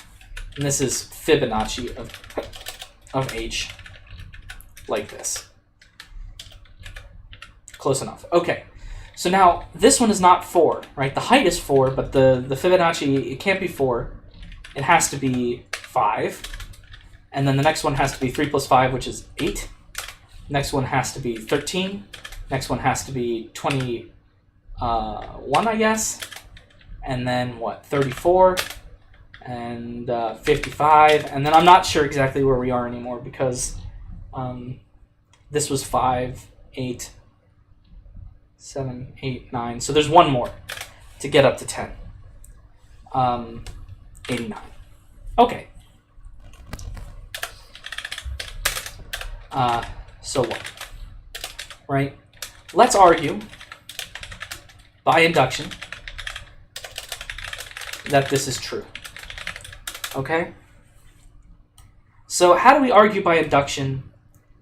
and this is Fibonacci of h, like this. Close enough. Okay, so now this one is not 4, right? The height is 4, but the Fibonacci, it can't be 4. It has to be 5. And then the next one has to be 3 plus 5, which is 8. Next one has to be 13. Next one has to be 21, I guess. And then what? 34 and 55. And then I'm not sure exactly where we are anymore, because this was 5, 8, 7, 8, 9. So there's one more to get up to 10. 89. Okay. So what? Right? Let's argue by induction that this is true. Okay? So how do we argue by induction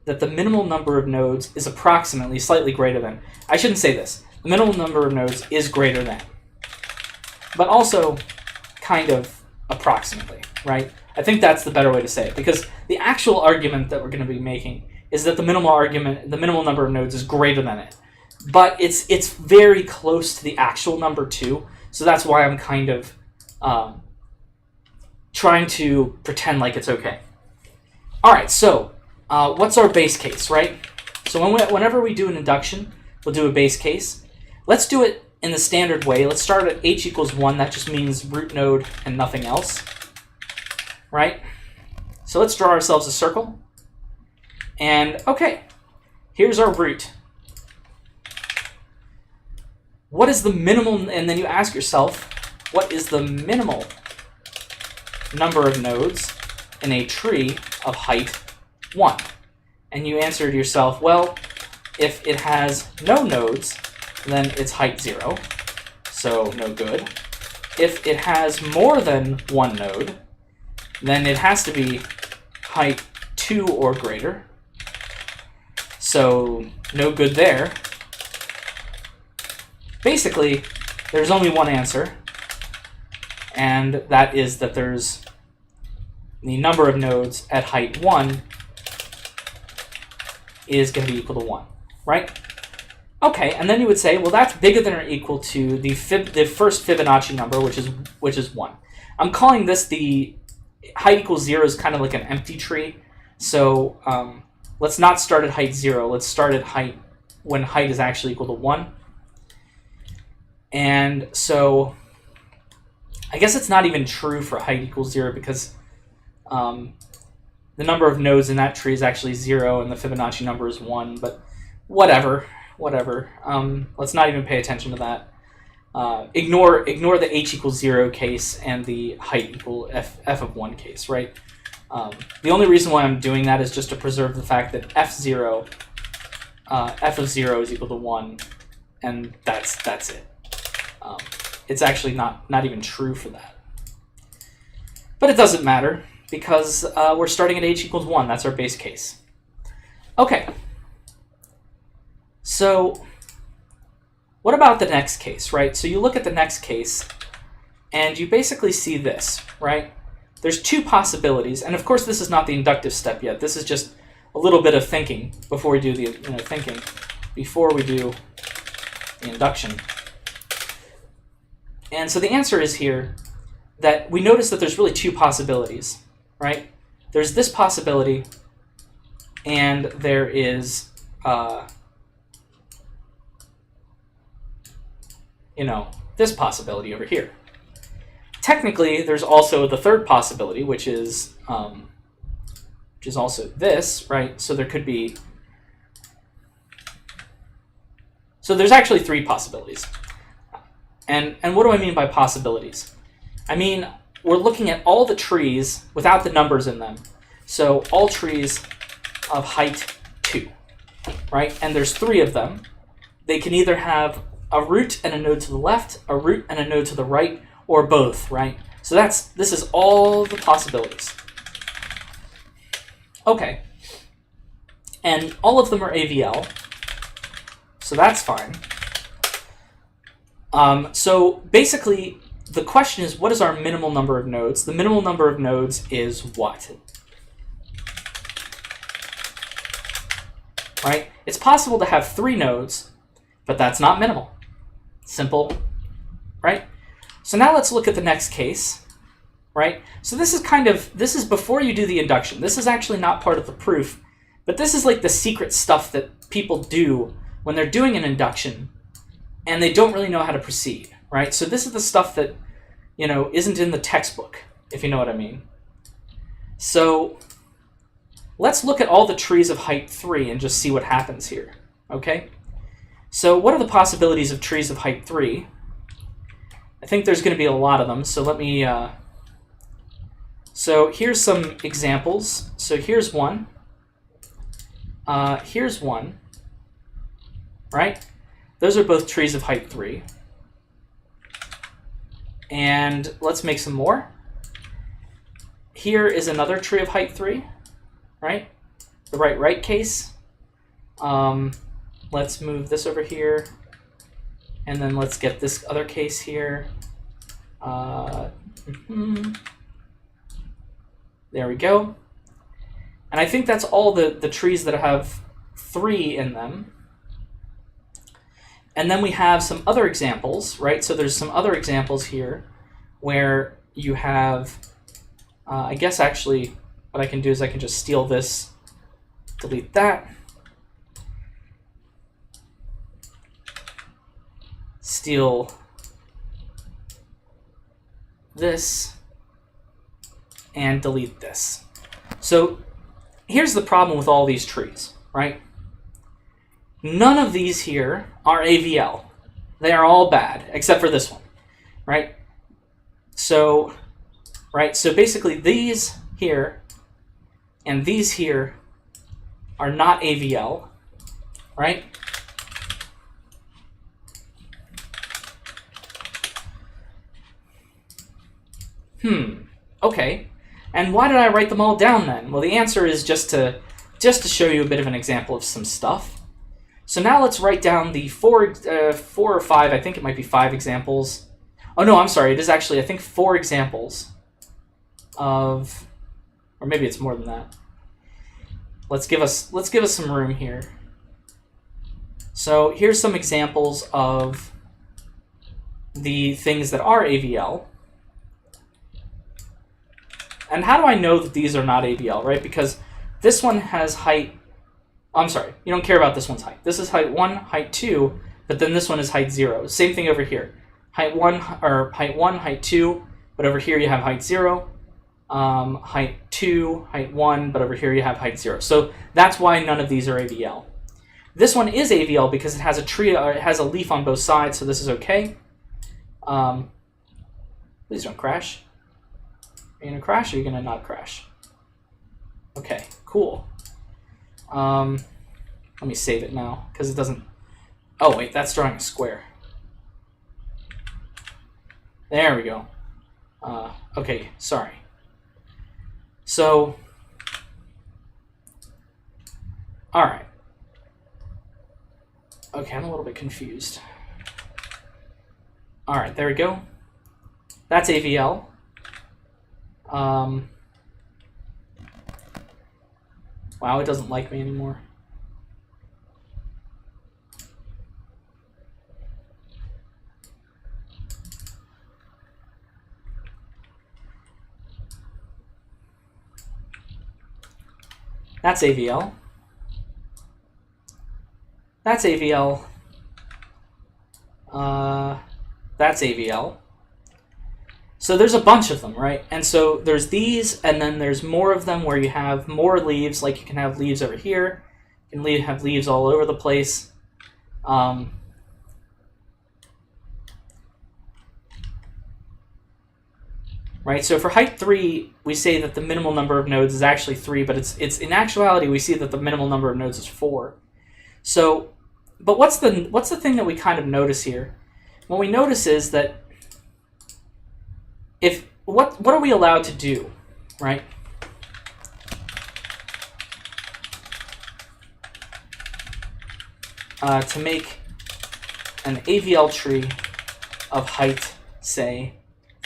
that the minimal number of nodes is approximately slightly greater than? I shouldn't say this. The minimal number of nodes is greater than, but also kind of approximately, right? I think that's the better way to say it, because the actual argument that we're going to be making is that the minimal number of nodes is greater than it. But it's very close to the actual number too, so that's why I'm kind of trying to pretend like it's okay. All right, so what's our base case, right? So whenever we do an induction, we'll do a base case. Let's do it in the standard way. Let's start at h equals 1. That just means root node and nothing else, right? So let's draw ourselves a circle. And okay, here's our root. What is the minimal, and then you ask yourself, what is the minimal number of nodes in a tree of height 1? And you answer to yourself, well, if it has no nodes, then it's height 0, so no good. If it has more than one node, then it has to be height 2 or greater, so no good there. Basically, there's only one answer, and that is that there's the number of nodes at height 1 is going to be equal to 1, right? Okay, and then you would say, well, that's bigger than or equal to the first Fibonacci number, which is 1. I'm calling this the height equals 0 is kind of like an empty tree. So let's not start at height 0. Let's start at height when height is actually equal to 1. And so I guess it's not even true for height equals 0 because the number of nodes in that tree is actually 0 and the Fibonacci number is 1, but whatever. Let's not even pay attention to that. Ignore the h equals 0 case and the height equal f of 1 case, right? The only reason why I'm doing that is just to preserve the fact that f of 0 is equal to 1, and that's it. It's actually not even true for that. But it doesn't matter because we're starting at h equals 1. That's our base case. Okay. So what about the next case, right? So you look at the next case, and you basically see this, right? There's two possibilities, and of course this is not the inductive step yet. This is just a little bit of thinking before we do the induction. And so the answer is here that we notice that there's really two possibilities, right? There's this possibility, and there is this possibility over here. Technically, there's also the third possibility, which is also this, right? So there could be. So there's actually three possibilities. And what do I mean by possibilities? I mean, we're looking at all the trees without the numbers in them. So all trees of height 2, right? And there's 3 of them. They can either have a root and a node to the left, a root and a node to the right, or both, right? So this is all the possibilities. Okay. And all of them are AVL, so that's fine. So basically, the question is, what is our minimal number of nodes? The minimal number of nodes is what? Right? It's possible to have 3 nodes, but that's not minimal. Simple, right? So now let's look at the next case, right? So this is before you do the induction. This is actually not part of the proof, but this is like the secret stuff that people do when they're doing an induction and they don't really know how to proceed, right? So this is the stuff that, isn't in the textbook, if you know what I mean. So let's look at all the trees of height 3 and just see what happens here, okay? So what are the possibilities of trees of height 3? I think there's going to be a lot of them, so let me... So here's some examples. So here's one. Here's one. Right? Those are both trees of height 3. And let's make some more. Here is another tree of height 3. Right? The right case. Let's move this over here. And then let's get this other case here. There we go. And I think that's all the trees that have 3 in them. And then we have some other examples, right? So there's some other examples here where you have, I guess actually what I can do is I can just steal this, delete that, steal this, and delete this. So here's the problem with all these trees, right? None of these here are AVL. They are all bad, except for this one, right? So basically these here and these here are not AVL, right? Okay. And why did I write them all down then? Well, the answer is just to show you a bit of an example of some stuff. So now let's write down the four or five, I think it might be 5 examples. Oh no, I'm sorry, it is actually, I think, 4 examples of, or maybe it's more than that. Let's give us some room here. So here's some examples of the things that are AVL. And how do I know that these are not AVL, right? Because this one has height, I'm sorry, you don't care about this one's height. This is height 1, height 2, but then this one is height 0. Same thing over here. Height 1, or height 1, height 2, but over here you have height 0. Height 2, height 1, but over here you have height 0. So that's why none of these are AVL. This one is AVL because it has a tree, or it has a leaf on both sides, so this is okay. Please don't crash. Are you gonna crash or are you gonna not crash? Okay, cool. Let me save it now, because it doesn't... Oh wait, that's drawing a square. There we go. Okay, sorry. So, alright. Okay, I'm a little bit confused. Alright, there we go. That's AVL. Wow, it doesn't like me anymore. That's AVL. That's AVL. That's AVL. So there's a bunch of them, right? And so there's these, and then there's more of them where you have more leaves, like you can have leaves over here. You can have leaves all over the place. Right, so for height 3, we say that the minimal number of nodes is actually 3, but it's in actuality we see that the minimal number of nodes is 4. So, but what's the thing that we kind of notice here? What we notice is that if what are we allowed to do, right? To make an AVL tree of height, say,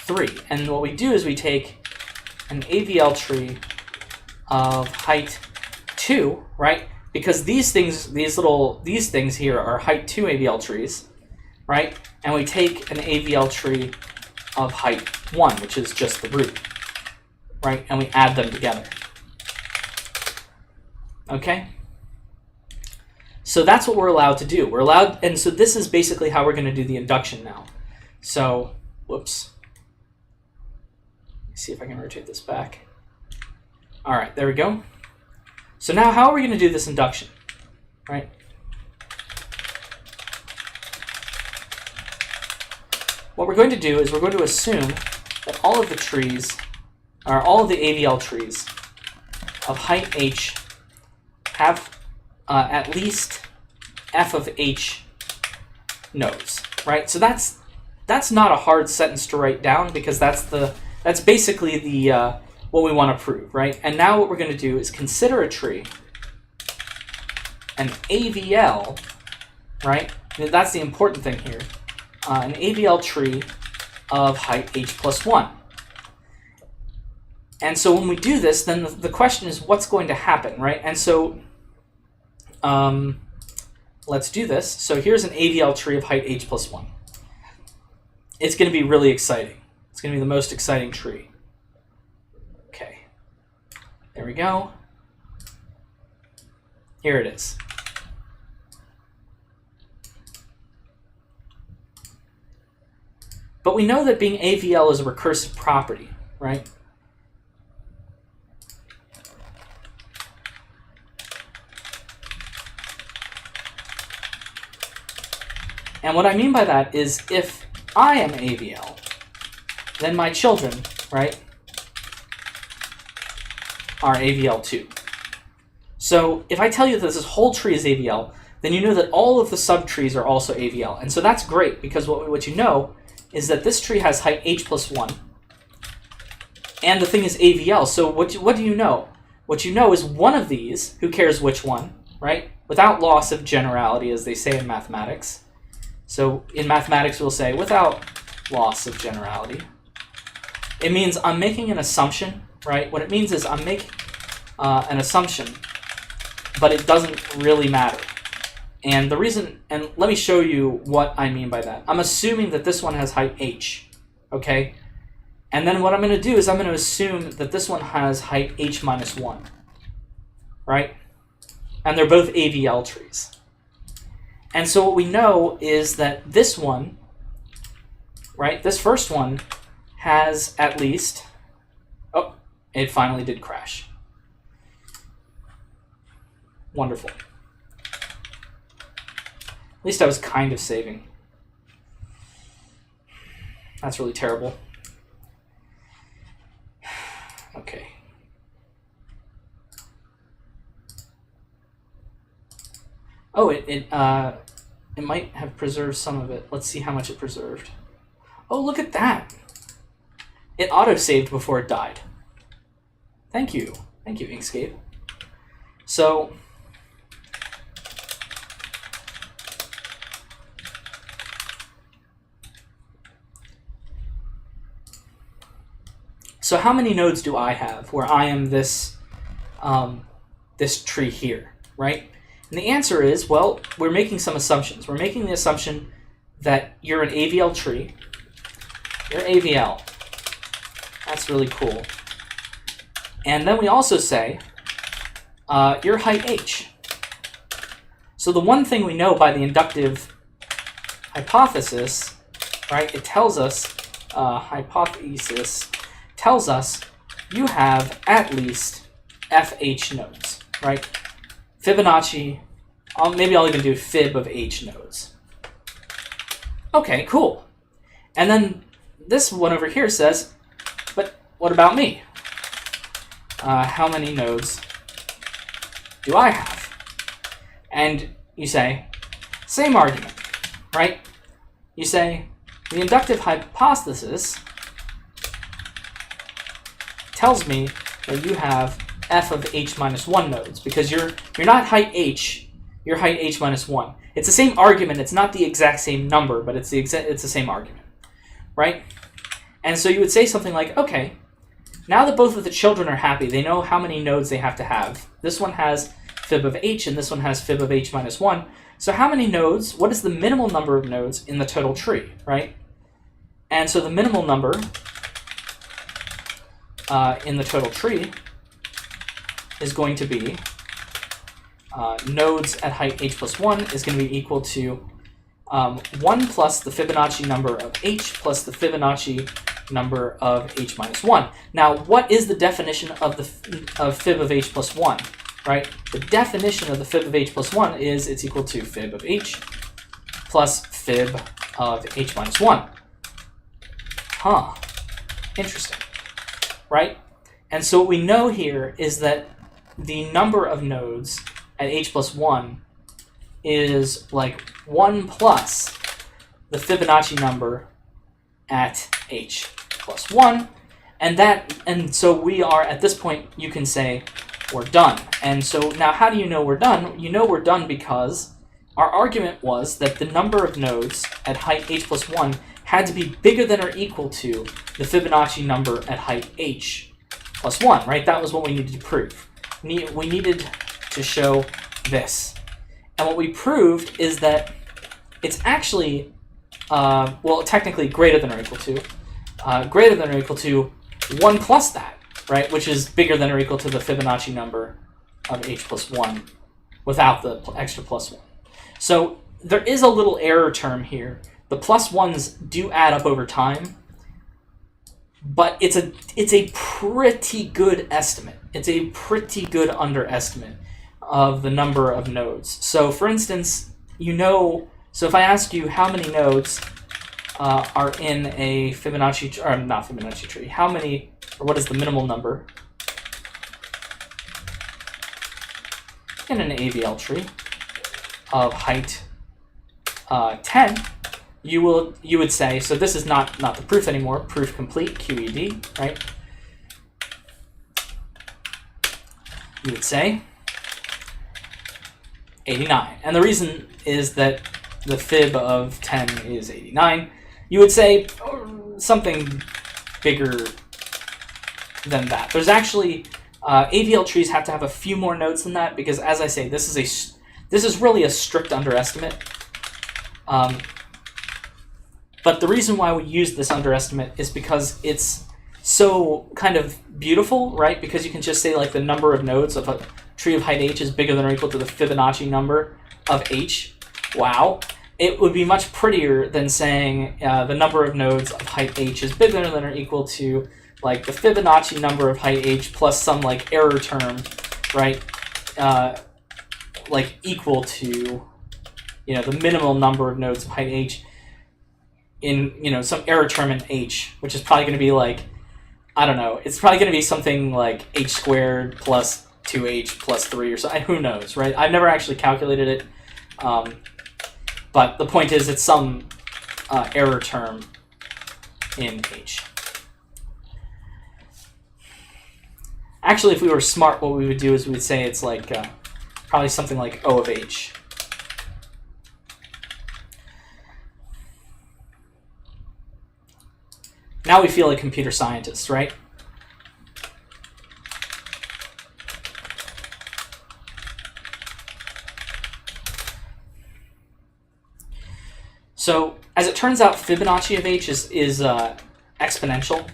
3. And what we do is we take an AVL tree of height 2, right? Because these things here are height 2 AVL trees, right? And we take an AVL tree of height 1, which is just the root, right? And we add them together. Okay? So that's what we're allowed to do. We're allowed, and so this is basically how we're going to do the induction now. So, whoops. Let me see if I can rotate this back. All right, there we go. So now how are we going to do this induction, right? What we're going to do is we're going to assume that all of the trees, or all of the AVL trees of height h have at least f of h nodes, right? So that's not a hard sentence to write down because that's basically the what we want to prove, right? And now what we're going to do is consider a tree, an AVL, right? And that's the important thing here. An AVL tree of height h plus 1. And so when we do this, then the question is what's going to happen, right? And so let's do this. So here's an AVL tree of height h plus 1. It's going to be really exciting. It's going to be the most exciting tree. Okay, there we go. Here it is. But we know that being AVL is a recursive property, right? And what I mean by that is if I am AVL, then my children, right, are AVL too. So if I tell you that this whole tree is AVL, then you know that all of the subtrees are also AVL. And so that's great, because what you know is that this tree has height h plus 1, and the thing is AVL. So what do you know? What you know is one of these, who cares which one, right? Without loss of generality, as they say in mathematics. So in mathematics, we'll say without loss of generality. It means I'm making an assumption, right? What it means is I'm making an assumption, but it doesn't really matter. And the reason, and let me show you what I mean by that. I'm assuming that this one has height h, okay? And then what I'm going to do is I'm going to assume that this one has height h minus 1, right? And they're both AVL trees. And so what we know is that this one, right, this first one has at least, oh, it finally did crash. Wonderful. At least I was kind of saving. That's really terrible. Okay. Oh, it might have preserved some of it. Let's see how much it preserved. Oh, look at that! It auto-saved before it died. Thank you. Thank you, Inkscape. So how many nodes do I have where I am this this tree here, right? And the answer is, well, we're making some assumptions. We're making the assumption that you're an AVL tree. You're AVL. That's really cool. And then we also say your height h. So the one thing we know by the inductive hypothesis, right, it tells us, hypothesis tells us you have at least FH nodes, right? Fibonacci, maybe I'll even do fib of h nodes. Okay, cool. And then this one over here says, but what about me? How many nodes do I have? And you say, same argument, right? You say, the inductive hypothesis tells me that you have f of h minus 1 nodes, because you're not height h, you're height h minus 1. It's the same argument. It's not the exact same number, but it's the same argument, right? And so you would say something like, okay, now that both of the children are happy, they know how many nodes they have to have. This one has fib of h, and this one has fib of h minus 1. So how many nodes, what is the minimal number of nodes in the total tree, right? And so the minimal number in the total tree is going to be nodes at height h plus 1 is going to be equal to 1 plus the Fibonacci number of h plus the Fibonacci number of h minus 1. Now, what is the definition of fib of h plus 1, right? The definition of the fib of h plus 1 is it's equal to fib of h plus fib of h minus 1. Huh. Interesting. Right? And so what we know here is that the number of nodes at h plus 1 is like 1 plus the Fibonacci number at h plus 1. And so we are, at this point, you can say we're done. And so now how do you know we're done? You know we're done because our argument was that the number of nodes at height h plus 1 had to be bigger than or equal to the Fibonacci number at height h plus 1, right? That was what we needed to prove. We needed to show this. And what we proved is that it's actually, well, technically greater than or equal to 1 plus that, right? Which is bigger than or equal to the Fibonacci number of h plus 1 without the extra plus 1. So there is a little error term here. The plus 1s do add up over time, but it's a pretty good estimate. It's a pretty good underestimate of the number of nodes. So for instance, you know, So if I ask you how many nodes are in a Fibonacci, or not Fibonacci tree, how many, or what is the minimal number in an AVL tree of height 10, you would say, so this is not the proof anymore, proof complete, QED, right? You would say 89. And the reason is that the fib of 10 is 89. You would say something bigger than that. There's actually, AVL trees have to have a few more nodes than that because, as I say, this is really a strict underestimate. But the reason why we use this underestimate is because it's so kind of beautiful, right? Because you can just say like the number of nodes of a tree of height h is bigger than or equal to the Fibonacci number of h. Wow. It would be much prettier than saying the number of nodes of height h is bigger than or equal to like the Fibonacci number of height h plus some like error term, right? Like equal to, the minimal number of nodes of height h in, some error term in h, which is probably going to be like, I don't know, it's probably going to be something like h squared plus 2h plus 3 or something. Who knows, right? I've never actually calculated it. But the point is it's some error term in h. Actually, if we were smart, what we would do is we would say it's like probably something like O of h. Now we feel like computer scientists, right? So, as it turns out, Fibonacci of h is exponential.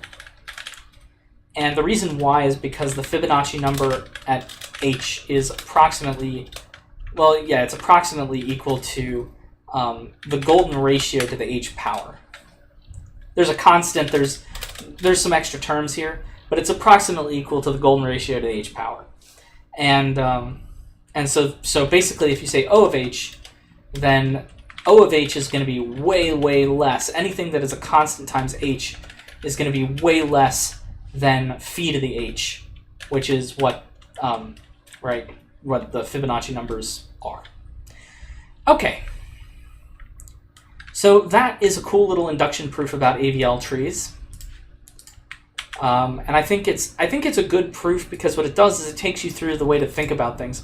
And the reason why is because the Fibonacci number at h is approximately, well, yeah, it's approximately equal to the golden ratio to the h power. There's a constant, there's some extra terms here, but it's approximately equal to the golden ratio to the h power. And so basically, if you say O of h, then O of h is going to be way, way less. Anything that is a constant times h is going to be way less than phi to the h, which is what what the Fibonacci numbers are. Okay. So that is a cool little induction proof about AVL trees. And I think it's a good proof because what it does is it takes you through the way to think about things.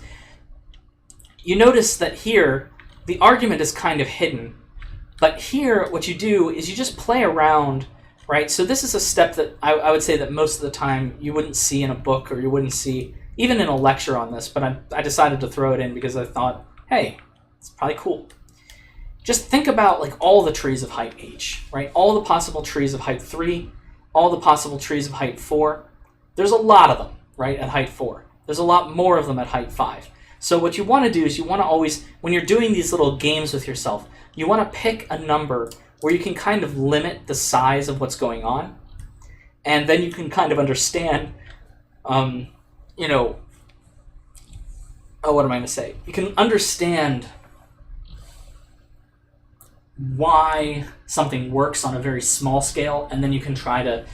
You notice that here the argument is kind of hidden, but here what you do is you just play around, right? So this is a step that I would say that most of the time you wouldn't see in a book or you wouldn't see even in a lecture on this, but I decided to throw it in because I thought, hey, it's probably cool. Just think about like all the trees of height h, right? All the possible trees of height 3, all the possible trees of height 4. There's a lot of them, right, at height 4. There's a lot more of them at height 5. So what you want to do is you want to always, when you're doing these little games with yourself, you want to pick a number where you can kind of limit the size of what's going on. And then you can kind of understand, what am I going to say? You can understand why something works on a very small scale, and then you can try to,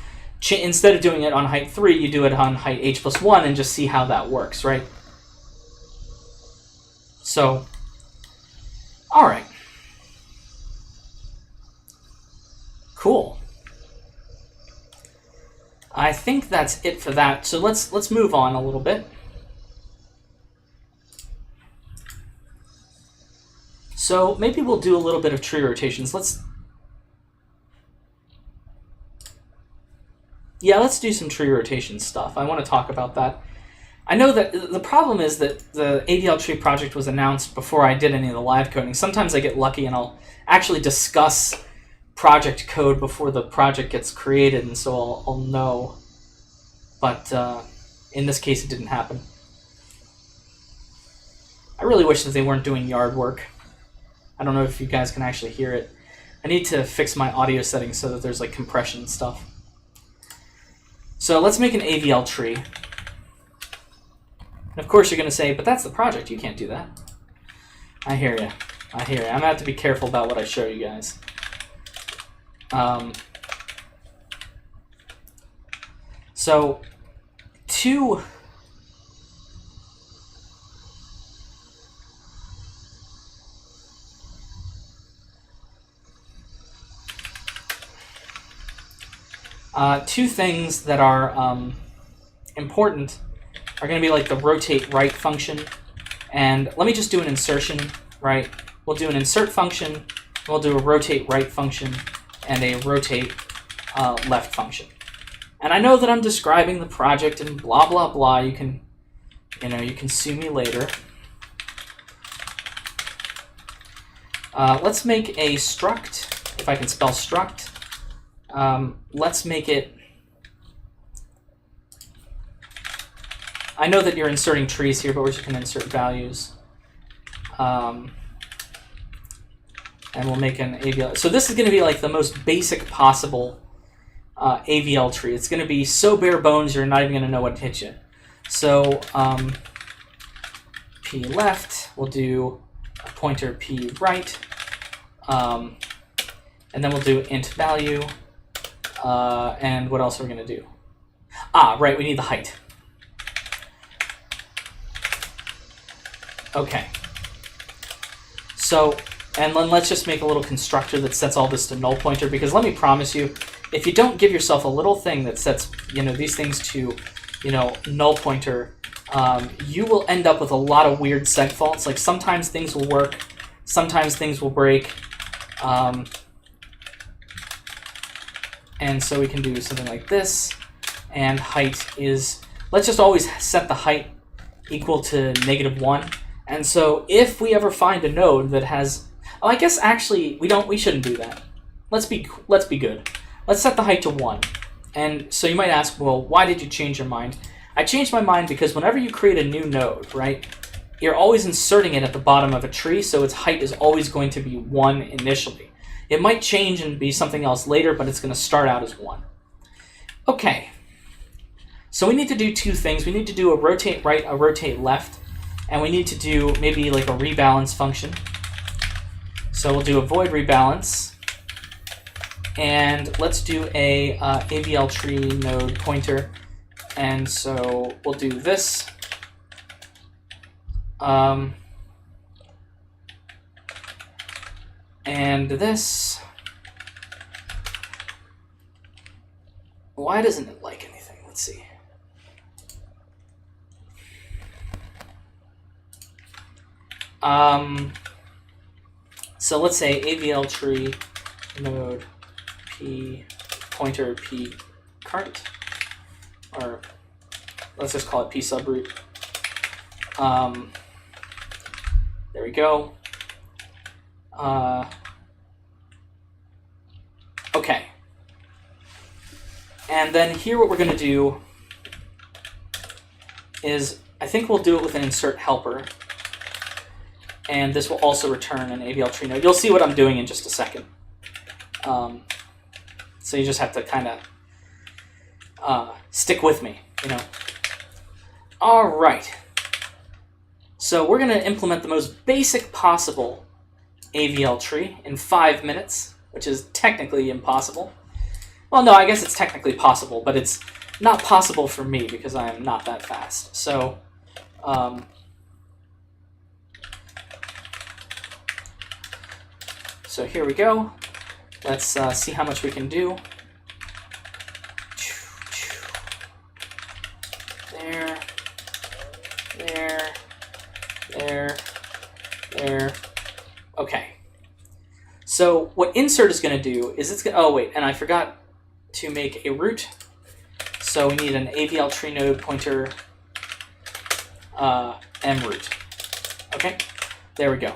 instead of doing it on height 3, you do it on height h plus 1 and just see how that works, right? So, all right. Cool. I think that's it for that. So let's move on a little bit. So maybe we'll do a little bit of tree rotations. Let's do some tree rotation stuff. I want to talk about that. I know that the problem is that the AVL Tree project was announced before I did any of the live coding. Sometimes I get lucky and I'll actually discuss project code before the project gets created, and so I'll know. But in this case, it didn't happen. I really wish that they weren't doing yard work. I don't know if you guys can actually hear it. I need to fix my audio settings so that there's like compression and stuff. So let's make an AVL tree. And of course you're going to say, but that's the project, you can't do that. I hear you. Here, I'm gonna have to be careful about what I show you guys. So, two things that are important are going to be like the rotate right function. And let me just do an insertion, right? We'll do an insert function, we'll do a rotate right function, and a rotate left function. And I know that I'm describing the project and blah, blah, blah. You can sue me later. Let's make a struct, if I can spell struct. Let's make it... I know that you're inserting trees here, but we're just going to insert values. And we'll make an AVL. So this is going to be like the most basic possible AVL tree. It's going to be so bare bones you're not even going to know what hit you. So P left, we'll do a pointer P right, and then we'll do int value, and what else are we going to do? Right, we need the height. Okay. So, and then let's just make a little constructor that sets all this to null pointer, because let me promise you, if you don't give yourself a little thing that sets, these things to, null pointer, you will end up with a lot of weird seg faults. Like sometimes things will work, sometimes things will break, and so we can do something like this, and height is, let's just always set the height equal to -1. And so if we ever find a node that has, I guess actually we shouldn't do that. Let's be good. Let's set the height to 1. And so you might ask, well, why did you change your mind? I changed my mind because whenever you create a new node, right, you're always inserting it at the bottom of a tree, so its height is always going to be 1 initially. It might change and be something else later, but it's going to start out as 1. Okay. So we need to do two things. We need to do a rotate right, a rotate left, and we need to do maybe like a rebalance function. So we'll do a void rebalance, and let's do a Avl Tree node pointer. And so we'll do this. And this. Why doesn't it like anything? Let's see. So let's say Avl Tree node P pointer P current, or let's just call it P subroot. There we go. Okay. And then here what we're going to do is, I think we'll do it with an insert helper. And this will also return an Avl Tree node. You'll see what I'm doing in just a second. So you just have to kind of stick with me, All right. So we're going to implement the most basic possible Avl tree in 5 minutes, which is technically impossible. Well, no, I guess it's technically possible, but it's not possible for me because I am not that fast. So, so here we go. Let's see how much we can do. There, there, there, there. Okay. So what insert is going to do is it's going to, oh wait, and I forgot to make a root. So we need an Avl Tree node pointer mroot. Okay, there we go.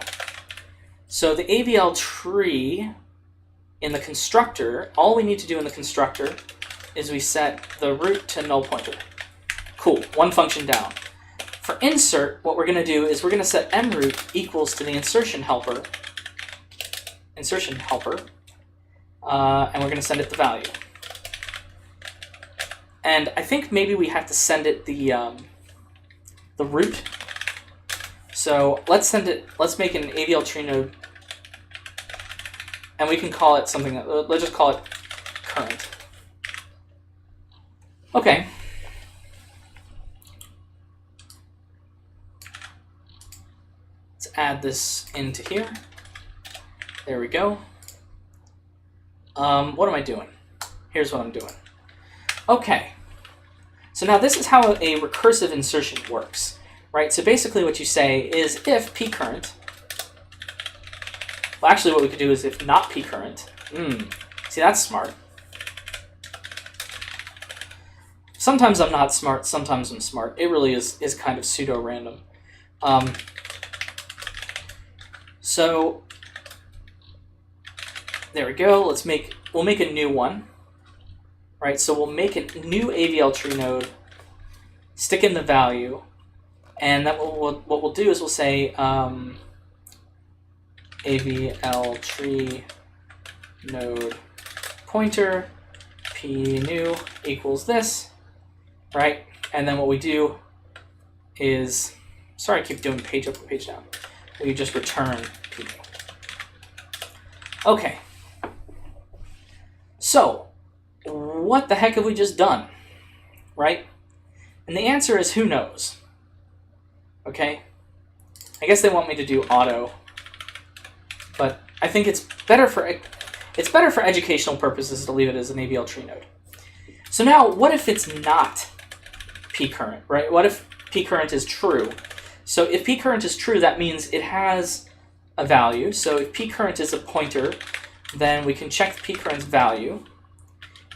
So the Avl Tree in the constructor, all we need to do in the constructor is we set the root to null pointer. Cool, one function down. For insert, what we're going to do is we're going to set mroot equals to the insertion helper, and we're going to send it the value. And I think maybe we have to send it the root. So let's make an Avl Tree node, and we can call it something, let's just call it current. Okay. Let's add this into here. There we go. What am I doing? Here's what I'm doing. Okay. So now this is how a recursive insertion works, right? So basically what you say is if p current, well actually what we could do is if not p current, see that's smart. Sometimes I'm not smart, sometimes I'm smart. It really is kind of pseudo-random. So there we go. We'll make a new one. Right, so we'll make a new Avl Tree node, stick in the value, and then what we'll do is we'll say Avl Tree node pointer p new equals this, right? And then what we do is, sorry I keep doing page up and page down, we just return p new. Okay, so what the heck have we just done, right? And the answer is who knows, okay? I guess they want me to do auto, but I think it's better for educational purposes to leave it as an Avl Tree node. So now, what if it's not p current, right? What if p current is true? So if p current is true, that means it has a value. So if p current is a pointer, then we can check the p current's value.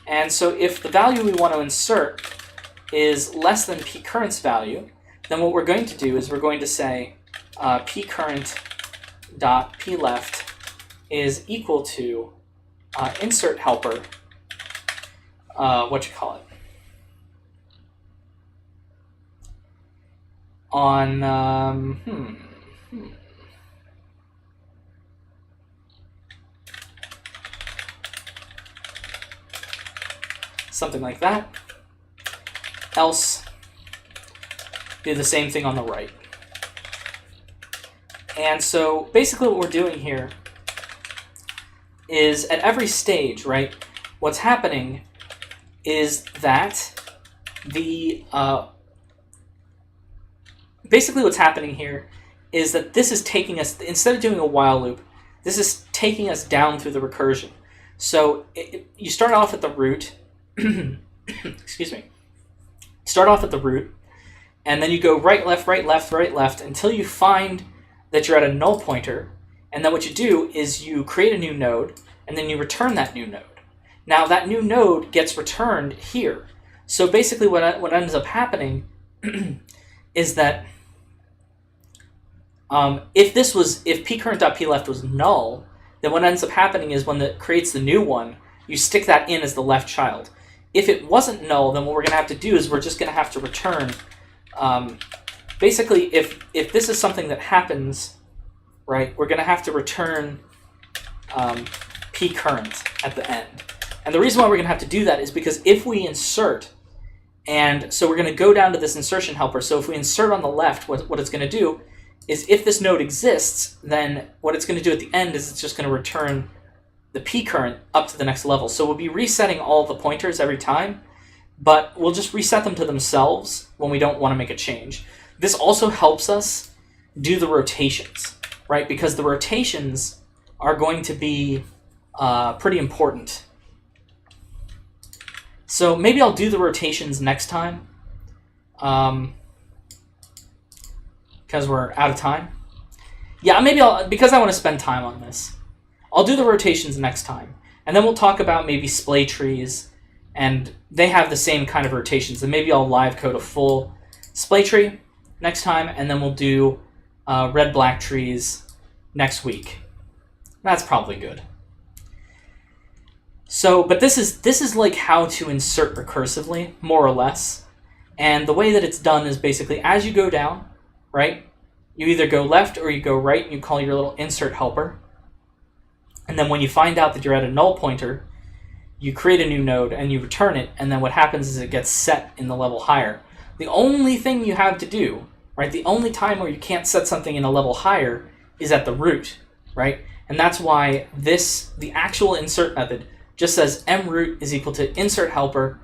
And so if the value we want to insert is less than p current's value, then what we're going to do is we're going to say p current dot p left is equal to insert helper, on something like that. Else, do the same thing on the right. And so basically what we're doing here is at every stage, right, what's happening is that basically what's happening here is that this is taking us, instead of doing a while loop, this is taking us down through the recursion. So you start off at the root, excuse me, start off at the root, and then you go right, left, right, left, right, left, until you find that you're at a null pointer, and then what you do is you create a new node, and then you return that new node. Now that new node gets returned here. So basically what ends up happening is that if p current.pleft was null, then what ends up happening is when it creates the new one, you stick that in as the left child. If it wasn't null, then what we're going to have to do is we're just going to have to return. Basically, if this is something that happens, right, we're going to have to return p current at the end. And the reason why we're going to have to do that is because if we insert, and so we're going to go down to this insertion helper. So if we insert on the left, what it's going to do is if this node exists, then what it's going to do at the end is it's just going to return the p current up to the next level. So we'll be resetting all the pointers every time, but we'll just reset them to themselves when we don't want to make a change. This also helps us do the rotations, right? Because the rotations are going to be pretty important. So maybe I'll do the rotations next time, because we're out of time. Yeah, maybe because I want to spend time on this, I'll do the rotations next time. And then we'll talk about maybe splay trees, and they have the same kind of rotations. And maybe I'll live code a full splay tree next time, and then we'll do red-black trees next week. That's probably good. So, but this is like how to insert recursively, more or less. And the way that it's done is basically as you go down, right, you either go left or you go right, and you call your little insert helper. And then when you find out that you're at a null pointer, you create a new node and you return it, and then what happens is it gets set in the level higher. The only thing you have to do right? The only time where you can't set something in a level higher is at the root, right? And that's why the actual insert method just says mroot is equal to insert helper,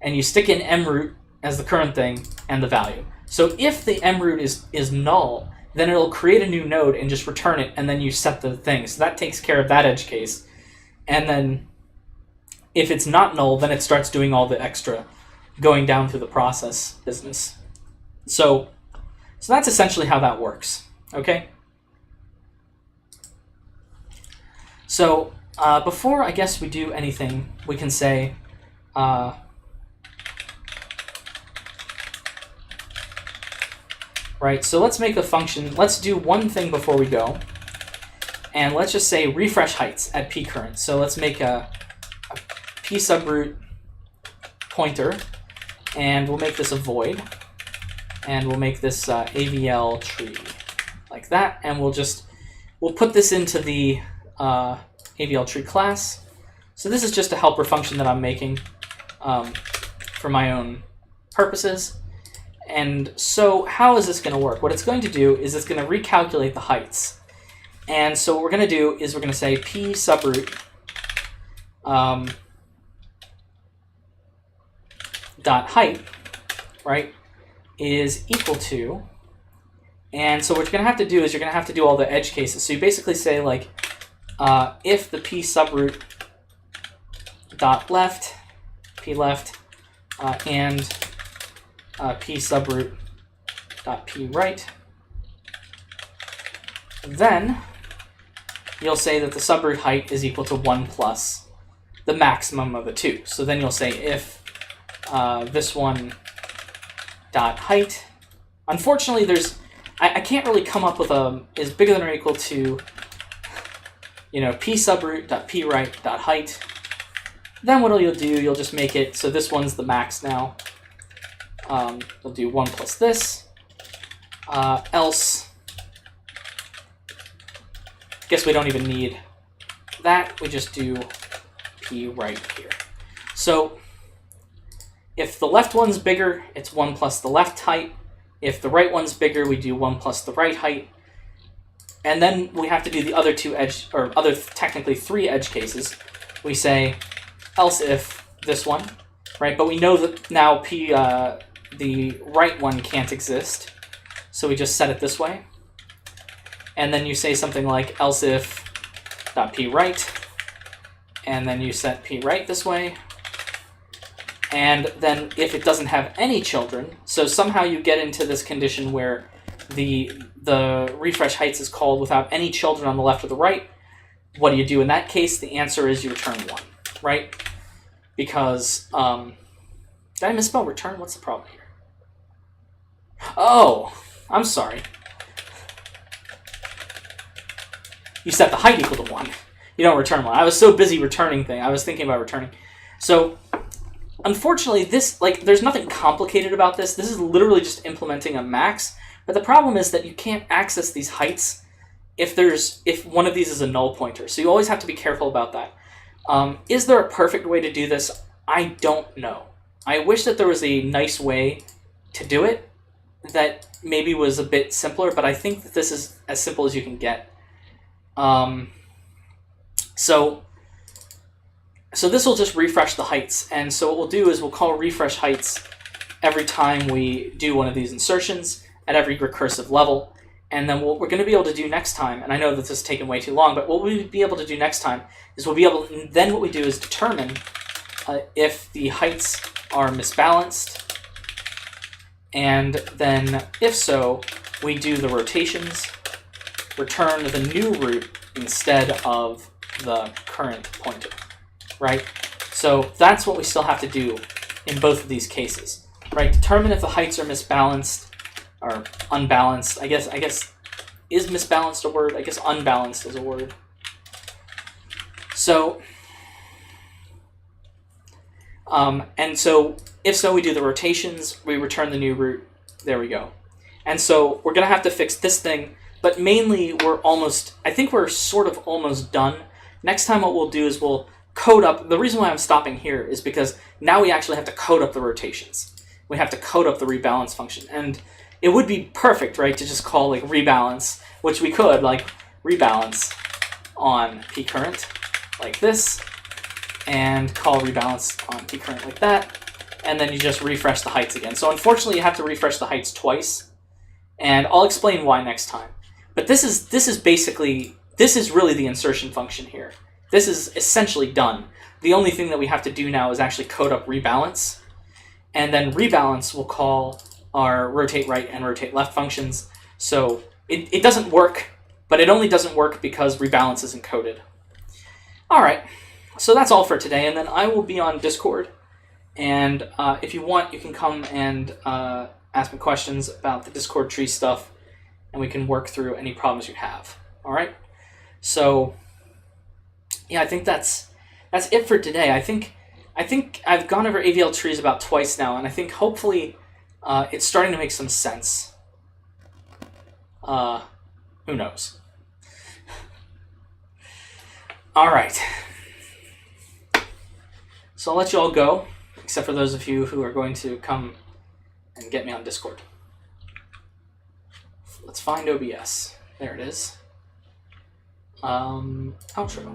and you stick in mroot as the current thing and the value. So if the mroot is null, then it'll create a new node and just return it, and then you set the thing. So that takes care of that edge case. And then if it's not null, then it starts doing all the extra going down through the process business. So that's essentially how that works, okay? So before I guess we do anything, we can say, right, so let's make a function. Let's do one thing before we go. And let's just say refresh heights at p current. So let's make a p subroot pointer, and we'll make this a void. And we'll make this Avl Tree like that. And we'll put this into the Avl Tree class. So this is just a helper function that I'm making for my own purposes. And so how is this going to work? What it's going to do is it's going to recalculate the heights. And so what we're going to do is we're going to say p subroot dot height, right, is equal to, and so what you're going to have to do is you're going to have to do all the edge cases. So you basically say, like, if the p subroot dot left, p left, and p subroot dot p right, then you'll say that the subroot height is equal to 1 plus the maximum of the two. So then you'll say if this one dot height. Unfortunately, I can't really come up with a is bigger than or equal to, you know, p subroot dot p right dot height. Then what you'll do, you'll just make it so this one's the max now. We'll do 1 plus this. Else, guess we don't even need that. We just do p right here. So if the left one's bigger, it's 1 plus the left height. If the right one's bigger, we do 1 plus the right height. And then we have to do the other two edge, or other technically 3 edge cases. We say else if this one, right? But we know that now p the right one can't exist, so we just set it this way. And then you say something like else if dot p right, and then you set p right this way. And then if it doesn't have any children, so somehow you get into this condition where the refresh heights is called without any children on the left or the right, what do you do in that case? The answer is you return 1, right? Because, did I misspell return? What's the problem here? Oh, I'm sorry. You set the height equal to 1. You don't return 1. I was so busy returning thing. I was thinking about returning. So, unfortunately, this, like, there's nothing complicated about this. This is literally just implementing a max. But the problem is that you can't access these heights if one of these is a null pointer. So you always have to be careful about that. Is there a perfect way to do this? I don't know. I wish that there was a nice way to do it that maybe was a bit simpler, but I think that this is as simple as you can get. So this will just refresh the heights. And so what we'll do is we'll call refresh heights every time we do one of these insertions at every recursive level. And then what we're going to be able to do next time, and I know that this has taken way too long, but what we'll be able to do next time is then what we do is determine if the heights are misbalanced. And then if so, we do the rotations, return the new root instead of the current pointer, right? So that's what we still have to do in both of these cases, right? Determine if the heights are misbalanced or unbalanced. I guess is misbalanced a word? I guess unbalanced is a word. So, and so if so, we do the rotations, we return the new root. There we go. And so we're going to have to fix this thing, but mainly I think we're sort of almost done. Next time what we'll do is we'll code up, the reason why I'm stopping here is because now we actually have to code up the rotations. We have to code up the rebalance function. And it would be perfect, right, to just call like rebalance, which we could, like rebalance on p current like this, and call rebalance on p current like that, and then you just refresh the heights again. So unfortunately, you have to refresh the heights twice, and I'll explain why next time. But this is really the insertion function here. This is essentially done. The only thing that we have to do now is actually code up rebalance, and then rebalance will call our rotate right and rotate left functions. So it doesn't work, but it only doesn't work because rebalance isn't coded. All right, so that's all for today, and then I will be on Discord, and if you want, you can come and ask me questions about the Discord tree stuff, and we can work through any problems you have. All right, so yeah, I think that's it for today. I think I've gone over Avl trees about twice now, and I think hopefully it's starting to make some sense. Who knows? All right. So I'll let you all go, except for those of you who are going to come and get me on Discord. Let's find OBS. There it is. Outro.